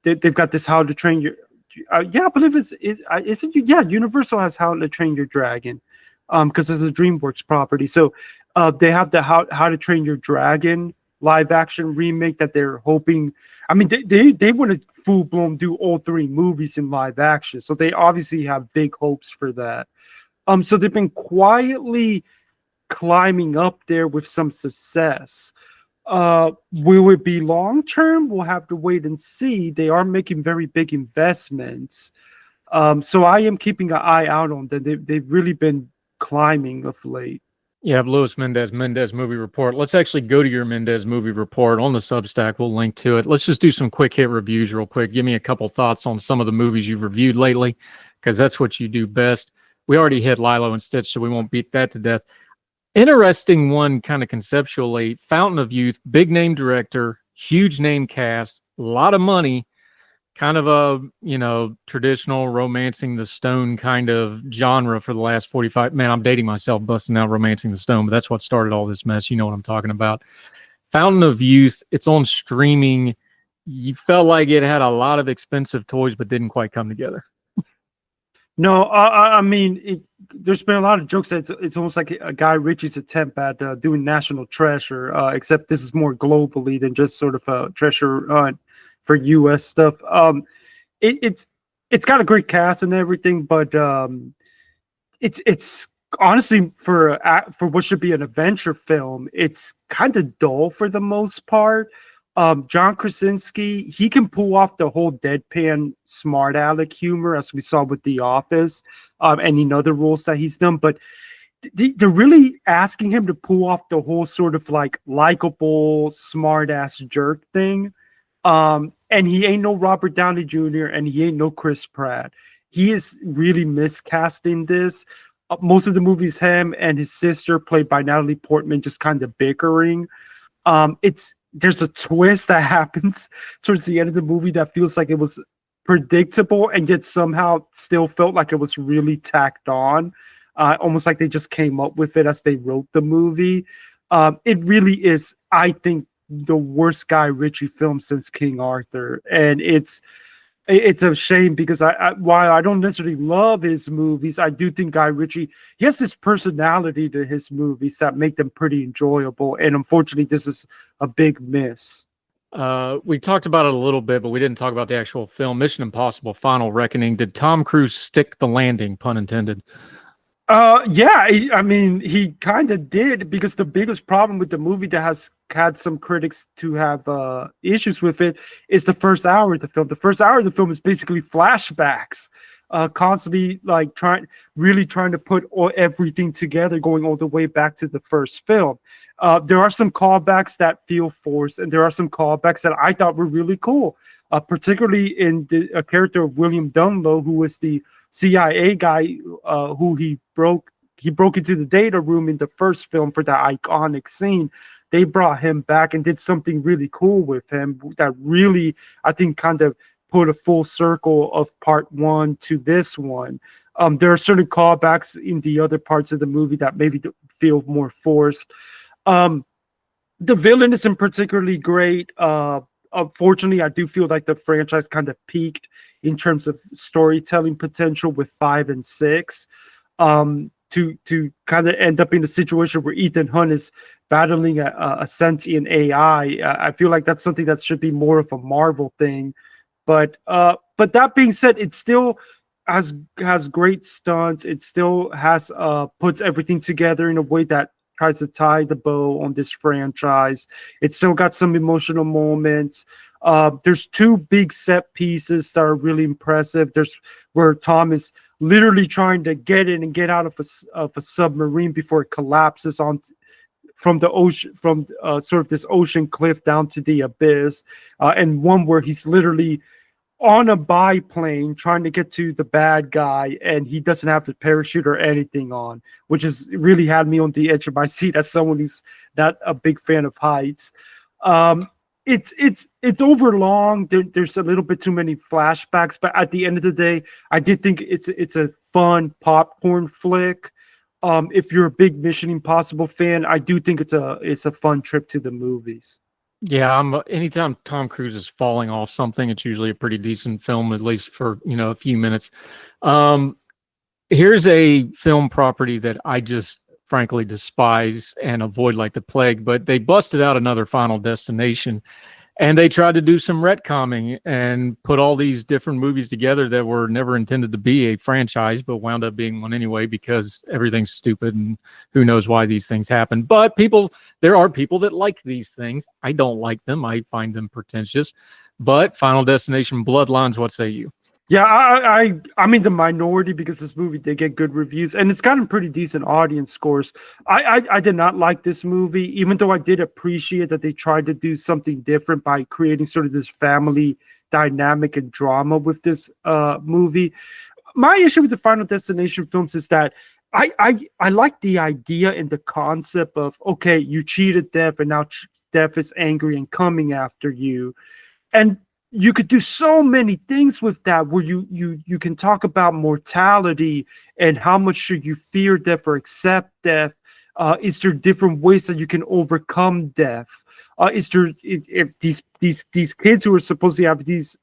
this How to Train Your I believe Universal has How to Train Your Dragon, because it's a DreamWorks property. So they have the How to Train Your Dragon live action remake that they're hoping. I mean, they want to full blown do all three movies in live action, so they obviously have big hopes for that. So they've been quietly climbing up there with some success. Will it be long term? We'll have to wait and see. They are making very big investments. So I am keeping an eye out on them. They've really been climbing of late. Yeah, Louis Mendez movie report. Let's actually go to your Mendez movie report on the Substack. We'll link to it. Let's just do some quick hit reviews real quick. Give me a couple thoughts on some of the movies you've reviewed lately, because that's what you do best. We already hit Lilo and Stitch, so we won't beat that to death. Interesting one, kind of conceptually. Fountain of Youth, big name director, huge name cast, a lot of money. Kind of a, traditional romancing the stone kind of genre for the last 45. Man, I'm dating myself busting out Romancing the Stone, but that's what started all this mess. You know what I'm talking about. Fountain of Youth, it's on streaming. You felt like it had a lot of expensive toys, but didn't quite come together. No, I mean, there's been a lot of jokes that it's almost like a Guy Ritchie's attempt at doing National Treasure, except this is more globally than just sort of a treasure hunt for U.S. stuff. It's got a great cast and everything, but it's honestly for what should be an adventure film, it's kind of dull for the most part. John Krasinski, he can pull off the whole deadpan smart aleck humor as we saw with The Office, and in other roles that he's done, but they're really asking him to pull off the whole sort of like likable smart ass jerk thing. And he ain't no Robert Downey Jr. and he ain't no Chris Pratt. He is really miscasting this. Most of the movies, him and his sister, played by Natalie Portman, just kind of bickering. There's a twist that happens towards the end of the movie that feels like it was predictable and yet somehow still felt like it was really tacked on. Almost like they just came up with it as they wrote the movie. It really is, I think, the worst Guy Ritchie film since King Arthur, and it's a shame because while I don't necessarily love his movies, I do think Guy Ritchie, he has this personality to his movies that make them pretty enjoyable, and unfortunately this is a big miss. We talked about it a little bit, but we didn't talk about the actual film. Mission Impossible Final Reckoning. Did Tom Cruise stick the landing, pun intended? Yeah, I mean, he kind of did, because the biggest problem with the movie that has had some critics to have issues with it is the first hour of the film. The first hour of the film is basically flashbacks, constantly like trying to put everything together, going all the way back to the first film. There are some callbacks that feel forced, and there are some callbacks that I thought were really cool, particularly in the character of William Dunlow, who was the CIA guy who he broke into the data room in the first film for that iconic scene. They brought him back and did something really cool with him that really, I think, kind of put a full circle of part one to this one. There are certain callbacks in the other parts of the movie that maybe feel more forced. The villain isn't particularly great. Unfortunately, I do feel like the franchise kind of peaked in terms of storytelling potential with 5 and 6. To kind of end up in a situation where Ethan Hunt is battling a sentient AI. I feel like that's something that should be more of a Marvel thing. But that being said, it still has great stunts. It still has puts everything together in a way that tries to tie the bow on this franchise. It's still got some emotional moments. There's 2 big set pieces that are really impressive. There's where Tom is literally trying to get in and get out of a submarine before it collapses from the ocean, from sort of this ocean cliff down to the abyss, and one where he's literally on a biplane trying to get to the bad guy, and he doesn't have the parachute or anything on, which has really had me on the edge of my seat as someone who's not a big fan of heights. It's over long. There's a little bit too many flashbacks, but at the end of the day, I did think it's a fun popcorn flick. If you're a big Mission Impossible fan, I do think it's a fun trip to the movies. Yeah, anytime Tom Cruise is falling off something, it's usually a pretty decent film, at least for a few minutes. Here's a film property that I just frankly despise and avoid like the plague, but they busted out another Final Destination, And they tried to do some retconning and put all these different movies together that were never intended to be a franchise, but wound up being one anyway because everything's stupid and who knows why these things happen. But there are people that like these things. I don't like them. I find them pretentious. But Final Destination Bloodlines, what say you? Yeah, I'm in the minority because this movie did get good reviews and it's gotten pretty decent audience scores. I did not like this movie, even though I did appreciate that they tried to do something different by creating sort of this family dynamic and drama with this movie. My issue with the Final Destination films is that I like the idea and the concept of, okay, you cheated Death and now Death is angry and coming after you. And you could do so many things with that where you can talk about mortality and how much should you fear death or accept death. Is there different ways that you can overcome death? Is there if these kids who are supposed to have these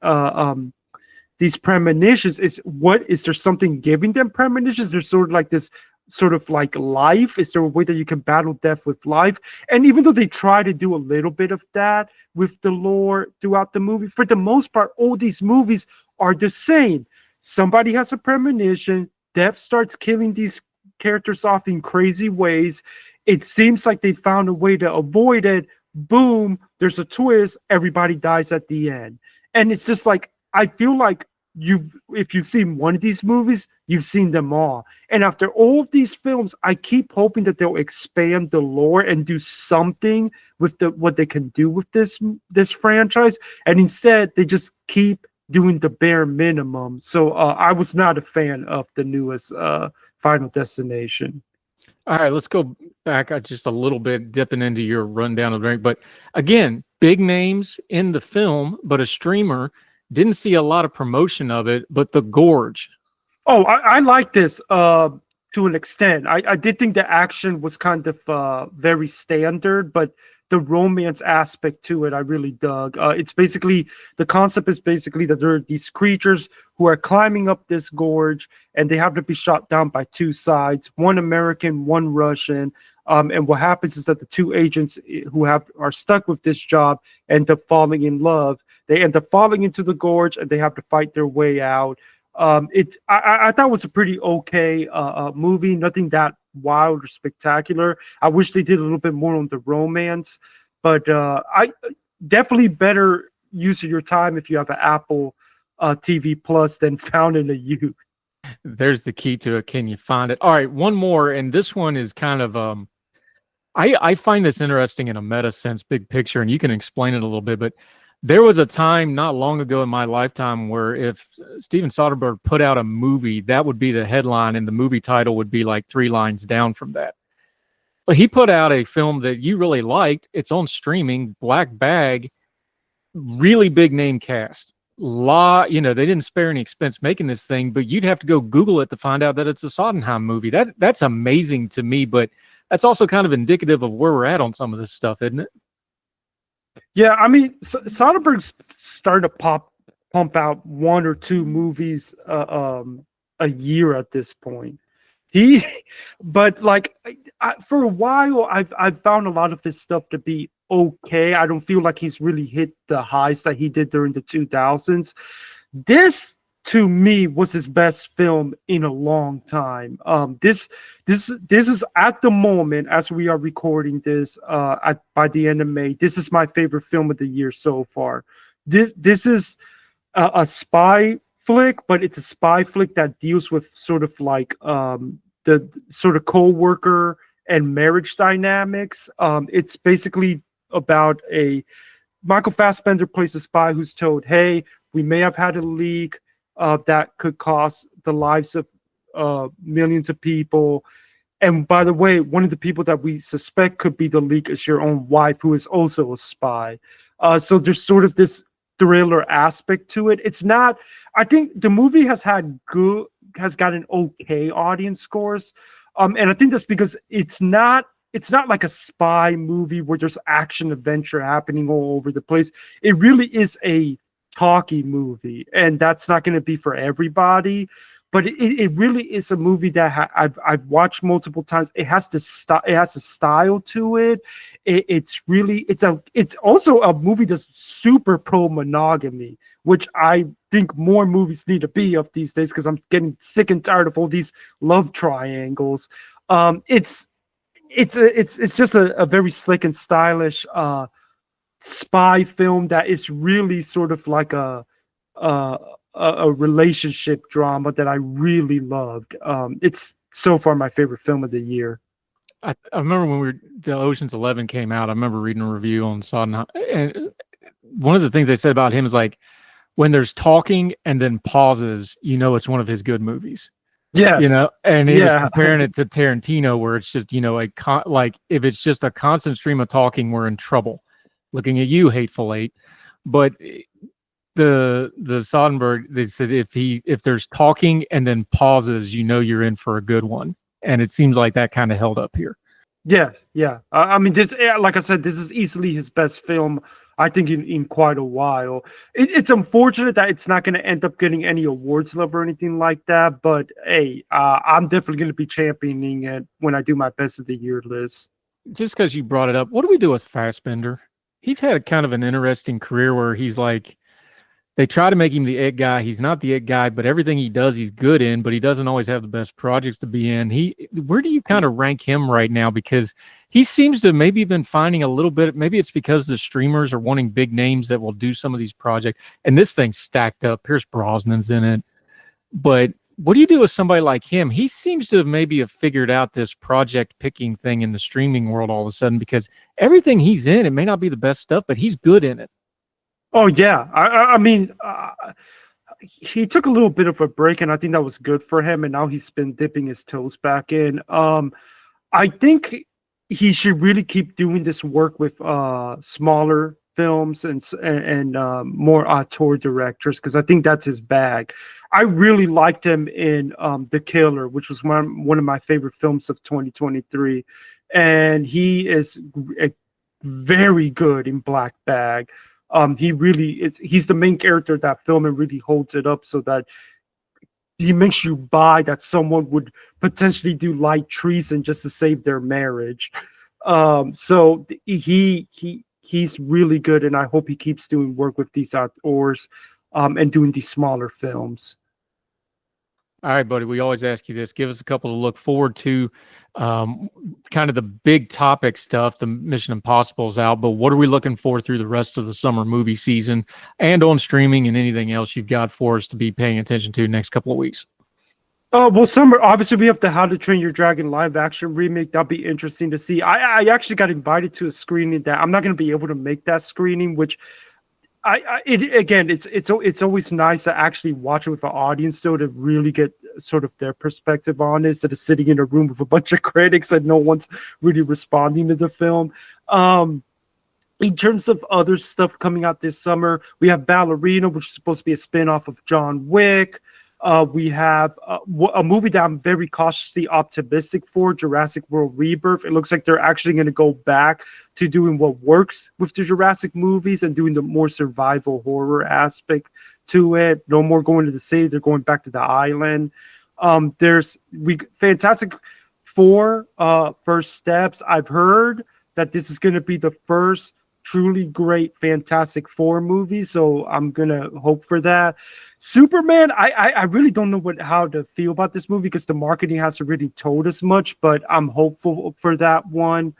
premonitions, is there something giving them premonitions? There's sort of like this sort of like life. Is there a way that you can battle death with life? And even though they try to do a little bit of that with the lore throughout the movie, for the most part, all these movies are the same. Somebody has a premonition, death starts killing these characters off in crazy ways. It seems like they found a way to avoid it. Boom, there's a twist, everybody dies at the end. And it's just like, I feel like if you've seen one of these movies, you've seen them all. And after all of these films, I keep hoping that they'll expand the lore and do something with what they can do with this franchise. And instead, they just keep doing the bare minimum. So I was not a fan of the newest Final Destination. All right, let's go back just a little bit, dipping into your rundown of it. But again, big names in the film, but a streamer. Didn't see a lot of promotion of it, but The Gorge. Oh, I like this to an extent. I did think the action was kind of very standard, but the romance aspect to it, I really dug. It's basically, the concept is basically that there are these creatures who are climbing up this gorge and they have to be shot down by two sides, one American, one Russian. And what happens is that the two agents who are stuck with this job end up falling in love. They end up falling into the gorge and they have to fight their way out. I thought it was a pretty okay movie, nothing that wild or spectacular. I wish they did a little bit more on the romance, but I definitely better use of your time if you have an Apple TV Plus than Found in the Youth. There's the key to it. Can you find it? All right, one more, and this one is kind of I find this interesting in a meta sense, big picture, and you can explain it a little bit, but there was a time not long ago in my lifetime where if Steven Soderbergh put out a movie, that would be the headline and the movie title would be like 3 lines down from that. But he put out a film that you really liked. It's on streaming, Black Bag, really big name cast. They didn't spare any expense making this thing, but you'd have to go Google it to find out that it's a Sondheim movie. That's amazing to me, but that's also kind of indicative of where we're at on some of this stuff, isn't it? Yeah, I mean, Soderbergh's starting to pump out 1 or 2 movies a year at this point. But like for a while, I've found a lot of his stuff to be okay. I don't feel like he's really hit the highs that he did during the 2000s. This, to me, was his best film in a long time. This is at the moment, as we are recording this, by the end of May. This is my favorite film of the year so far. This is a spy flick, but it's a spy flick that deals with sort of like the sort of co-worker and marriage dynamics. It's basically about Michael Fassbender plays a spy who's told, hey, we may have had a leak that could cost the lives of millions of people. And by the way, one of the people that we suspect could be the leak is your own wife, who is also a spy. So there's sort of this thriller aspect to it. It's not, I think the movie has gotten okay audience scores. And I think that's because it's not like a spy movie where there's action adventure happening all over the place. It really is a talky movie, and that's not going to be for everybody. but it really is a movie that I've watched multiple times. It has a style to it. It's also a movie that's super pro monogamy, which I think more movies need to be of these days because I'm getting sick and tired of all these love triangles. It's just a very slick and stylish spy film that is really sort of like a relationship drama that I really loved. It's so far my favorite film of the year. I remember when the Ocean's 11 came out. I remember reading a review on Sodden, and one of the things they said about him is like when there's talking and then pauses, it's one of his good movies. Yes. And he was comparing it to Tarantino, where it's just, like if it's just a constant stream of talking, we're in trouble. Looking at you, Hateful Eight. But the Soderbergh, they said if there's talking and then pauses, you're in for a good one. And it seems like that kind of held up here. Yeah. I mean, this, like I said, this is easily his best film, I think, in quite a while. It's unfortunate that it's not going to end up getting any awards love or anything like that. But hey, I'm definitely going to be championing it when I do my best of the year list. Just because you brought it up, what do we do with Fassbender? He's had kind of an interesting career where he's like, they try to make him the it guy. He's not the it guy, but everything he does, he's good in, but he doesn't always have the best projects to be in. Where do you kind of rank him right now? Because he seems to maybe been finding a little bit, maybe it's because the streamers are wanting big names that will do some of these projects. And this thing's stacked up. Pierce Brosnan's in it. But what do you do with somebody like him? He seems to have maybe figured out this project picking thing in the streaming world all of a sudden, because everything he's in, it may not be the best stuff, but he's good in it. Oh yeah, I mean, he took a little bit of a break, and I think that was good for him. And now he's been dipping his toes back in. I think he should really keep doing this work with smaller films and more auteur directors, because I think that's his bag. I really liked him in The Killer, which was one of my favorite films of 2023, and he is very good in Black Bag. He's the main character of that film and really holds it up so that he makes you buy that someone would potentially do light treason just to save their marriage. So he's really good, and I hope he keeps doing work with these auteurs and doing these smaller films. All right, buddy. We always ask you this. Give us a couple to look forward to. Kind of the big topic stuff. The Mission Impossible is out, but what are we looking for through the rest of the summer movie season and on streaming, and anything else you've got for us to be paying attention to next couple of weeks? Well, summer, obviously we have the How to Train Your Dragon live action remake. That'll be interesting to see. I actually got invited to a screening that I'm not going to be able to make that screening, which it's always nice to actually watch it with an audience, though, to really get sort of their perspective on it, instead of sitting in a room with a bunch of critics and no one's really responding to the film. In terms of other stuff coming out this summer, we have Ballerina, which is supposed to be a spin-off of John Wick. We have a movie that I'm very cautiously optimistic for, Jurassic World Rebirth. It looks like they're actually going to go back to doing what works with the Jurassic movies and doing the more survival horror aspect to it. No more going to the city. They're going back to the island. There's Fantastic Four, First Steps. I've heard that this is going to be the first truly great Fantastic Four movie, so I'm gonna hope for that. Superman, I really don't know how to feel about this movie because the marketing hasn't really told us much, but I'm hopeful for that one.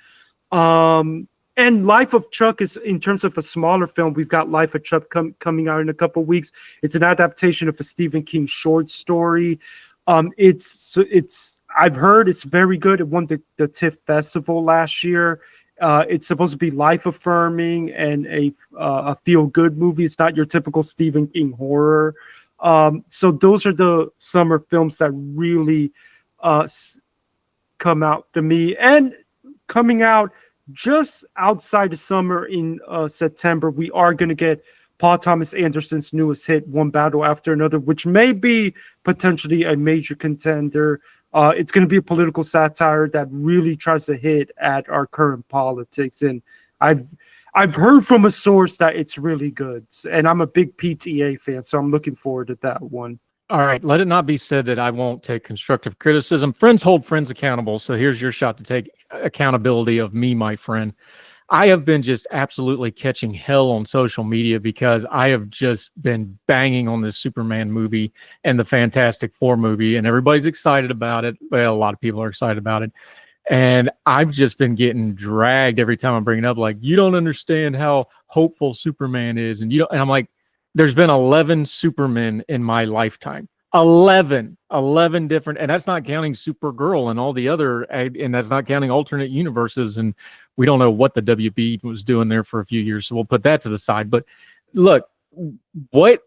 And Life of Chuck is, in terms of a smaller film, we've got Life of Chuck coming out in a couple of weeks. It's an adaptation of a Stephen King short story. I've heard it's very good. It won the TIFF Festival last year. It's supposed to be life-affirming and a feel-good movie. It's not your typical Stephen King horror. So those are the summer films that really come out to me. And coming out just outside of summer in September, we are going to get Paul Thomas Anderson's newest hit, One Battle After Another, which may be potentially a major contender. It's going to be a political satire that really tries to hit at our current politics, and I've heard from a source that it's really good, and I'm a big PTA fan, so I'm looking forward to that one. All right, let it not be said that I won't take constructive criticism. Friends hold friends accountable. So here's your shot to take accountability of me, my friend. I have been just absolutely catching hell on social media because I have just been banging on this Superman movie and the Fantastic Four movie, and everybody's excited about it. Well, a lot of people are excited about it. And I've just been getting dragged every time I bring it up. Like, you don't understand how hopeful Superman is. And and I'm like, there's been 11 Supermen in my lifetime. 11 different, and that's not counting Supergirl and all the other, and that's not counting alternate universes. And we don't know what the WB was doing there for a few years. So we'll put that to the side. But look, what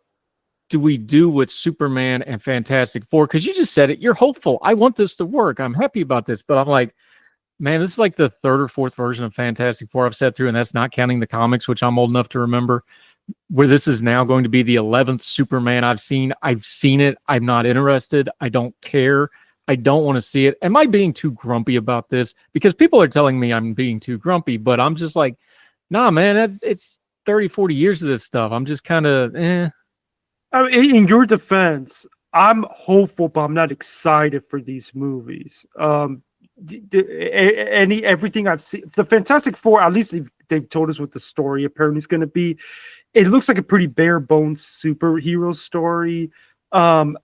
do we do with Superman and Fantastic Four? Because you just said it. You're hopeful. I want this to work. I'm happy about this. But I'm like, man, this is like the third or fourth version of Fantastic Four I've sat through, and that's not counting the comics, which I'm old enough to remember, where this is now going to be the 11th Superman I've seen. I've seen it. I'm not interested. I don't care. I don't want to see it. Am I being too grumpy about this? Because people are telling me I'm being too grumpy, but I'm just like, nah, man, it's 30, 40 years of this stuff. I'm just kind of, I mean, in your defense, I'm hopeful, but I'm not excited for these movies. Everything I've seen, the Fantastic Four, at least they've told us what the story apparently is going to be. It looks like a pretty bare bones superhero story. I'm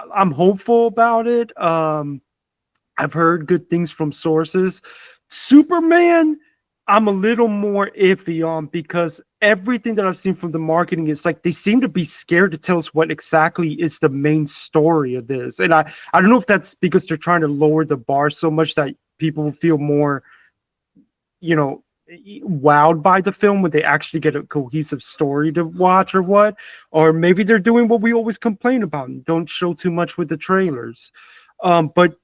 hopeful about it. I've heard good things from sources. Superman, I'm a little more iffy on, because everything that I've seen from the marketing is like they seem to be scared to tell us what exactly is the main story of this. And I don't know if that's because they're trying to lower the bar so much that people will feel more, wowed by the film when they actually get a cohesive story to watch, or what. Or maybe they're doing what we always complain about and don't show too much with the trailers. But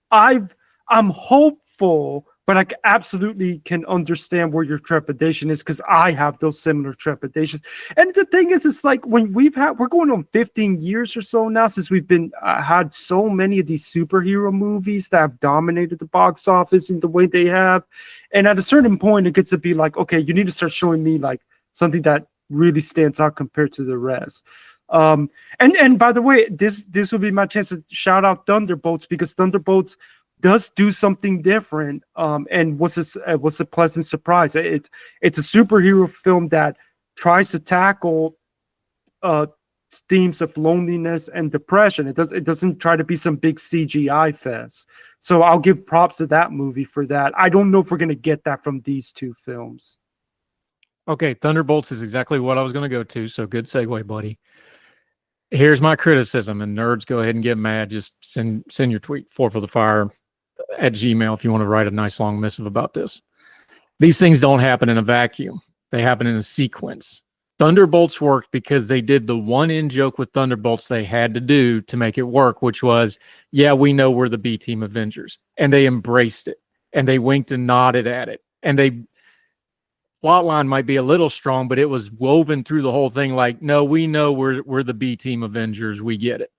I'm hopeful, but I absolutely can understand where your trepidation is, because I have those similar trepidations. And the thing is, it's like when we're going on 15 years or so now since we've been had so many of these superhero movies that have dominated the box office in the way they have. And at a certain point, it gets to be like, okay, you need to start showing me like something that really stands out compared to the rest. And by the way, this will be my chance to shout out Thunderbolts, because Thunderbolts does do something different, and was a pleasant surprise. It's a superhero film that tries to tackle themes of loneliness and depression. It doesn't try to be some big CGI fest. So I'll give props to that movie for that. I don't know if we're going to get that from these two films. okay, Thunderbolts is exactly what I was going to go to. So good segue, buddy. Here's my criticism, and nerds, go ahead and get mad. Just send your tweet, Four for the Fire at Gmail, if you want to write a nice long missive about this. These things don't happen in a vacuum. They happen in a sequence. Thunderbolts worked because they did the one in joke with Thunderbolts they had to do to make it work, which was, yeah, we know we're the B Team Avengers. And they embraced it. And they winked and nodded at it. And plot line might be a little strong, but it was woven through the whole thing like, no, we know we're the B Team Avengers. We get it.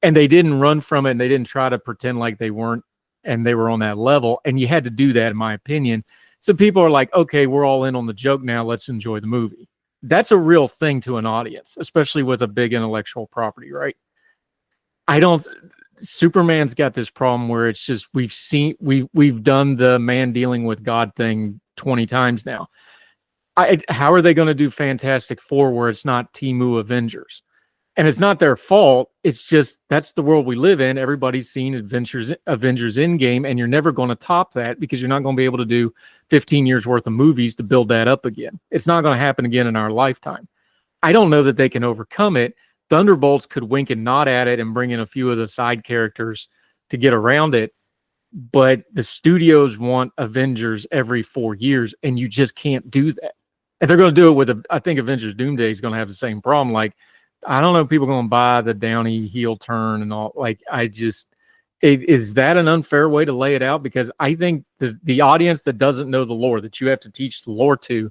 And they didn't run from it, and they didn't try to pretend like they weren't, and they were on that level. And you had to do that, in my opinion. So people are like, okay, we're all in on the joke now. Let's enjoy the movie. That's a real thing to an audience, especially with a big intellectual property, right? Superman's got this problem where it's just, we've done the man dealing with God thing 20 times now. How are they going to do Fantastic Four where it's not Timu Avengers? And it's not their fault. It's just, that's the world we live in. Everybody's seen Avengers Endgame, and you're never going to top that because you're not going to be able to do 15 years worth of movies to build that up again. It's not going to happen again in our lifetime. I don't know that they can overcome it. Thunderbolts could wink and nod at it and bring in a few of the side characters to get around it. But the studios want Avengers every 4 years, and you just can't do that. If they're going to do it with, I think Avengers Doomsday is going to have the same problem. Like, I don't know if people are going to buy the Downey heel turn and all. Like, is that an unfair way to lay it out? Because I think the audience that doesn't know the lore, that you have to teach the lore to,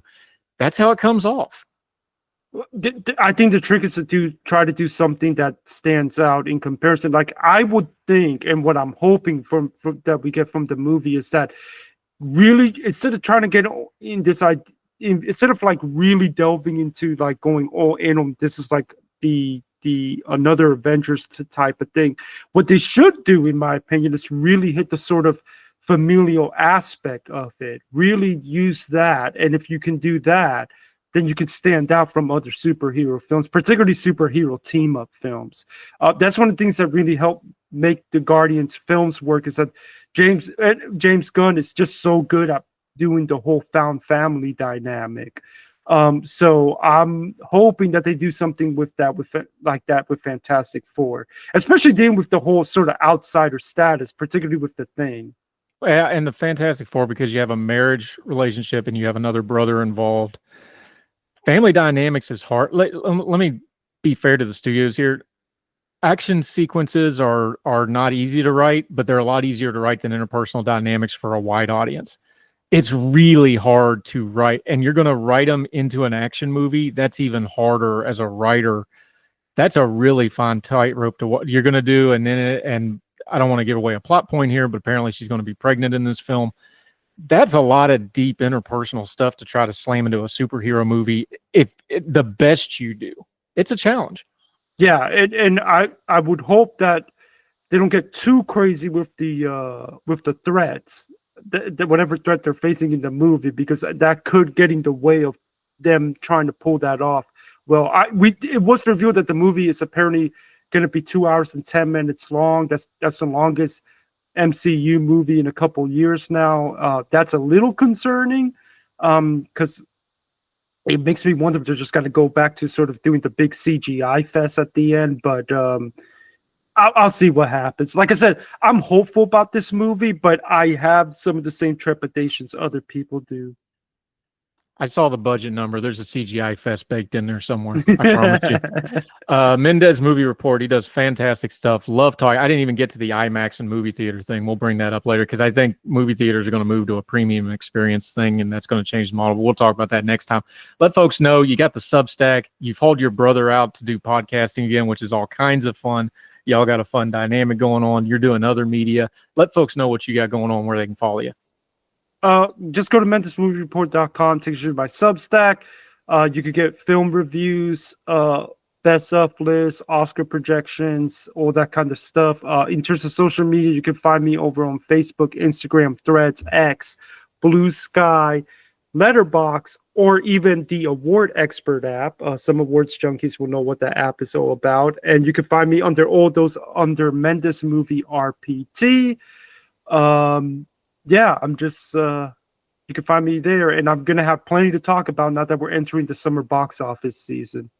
that's how it comes off. I think the trick is to try to do something that stands out in comparison. Like, I would think, and what I'm hoping from that we get from the movie is that really, instead of trying to get in this instead of like really delving into like going all in on this is like the the another Avengers type of thing. What they should do, in my opinion, is really hit the sort of familial aspect of it. Really use that, and if you can do that, then you can stand out from other superhero films, particularly superhero team-up films. That's one of the things that really helped make the Guardians films work, is that James Gunn is just so good at doing the whole found family dynamic. So I'm hoping that they do something with that, with Fantastic Four, especially dealing with the whole sort of outsider status, particularly with the Thing. Yeah, and the Fantastic Four, because you have a marriage relationship and you have another brother involved. Family dynamics is hard. Let me be fair to the studios here. Action sequences are not easy to write, but they're a lot easier to write than interpersonal dynamics for a wide audience. It's really hard to write, and you're going to write them into an action movie. That's even harder as a writer. That's a really fine tightrope to what you're going to do. And I don't want to give away a plot point here, but apparently she's going to be pregnant in this film. That's a lot of deep interpersonal stuff to try to slam into a superhero movie. If the best you do, it's a challenge. Yeah, and I would hope that they don't get too crazy with the threats, that whatever threat they're facing in the movie, because that could get in the way of them trying to pull that off. Well, it was revealed that the movie is apparently going to be 2 hours and 10 minutes long. That's the longest MCU movie in a couple years now. That's a little concerning, because it makes me wonder if they're just going to go back to sort of doing the big CGI fest at the end. But I'll see what happens. Like I said, I'm hopeful about this movie, but I have some of the same trepidations other people do. I saw the budget number. There's a CGI fest baked in there somewhere. I promise you. Mendez Movie Report. He does fantastic stuff. Love talking. I didn't even get to the IMAX and movie theater thing. We'll bring that up later, because I think movie theaters are going to move to a premium experience thing, and that's going to change the model. But we'll talk about that next time. Let folks know you got the Substack. You've hauled your brother out to do podcasting again, which is all kinds of fun. Y'all got a fun dynamic going on. You're doing other media. Let folks know what you got going on, where they can follow you. Just go to MendezMovieReport.com, takes you to my Substack. You could get film reviews, best of lists, Oscar projections, all that kind of stuff. In terms of social media, you can find me over on Facebook, Instagram, Threads, X, Blue Sky, Letterboxd, or even the Award Expert app. Some awards junkies will know what that app is all about. And you can find me under all those under Mendez Movie RPT. Yeah, I'm just, you can find me there, and I'm going to have plenty to talk about now that we're entering the summer box office season.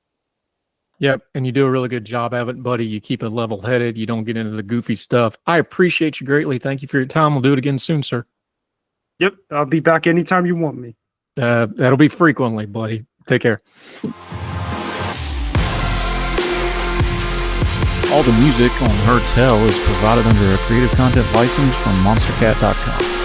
Yep, and you do a really good job of it, buddy. You keep it level-headed. You don't get into the goofy stuff. I appreciate you greatly. Thank you for your time. We'll do it again soon, sir. Yep, I'll be back anytime you want me. That'll be frequently, buddy. Take care. All the music on Her Tell is provided under a Creative Content license from monstercat.com.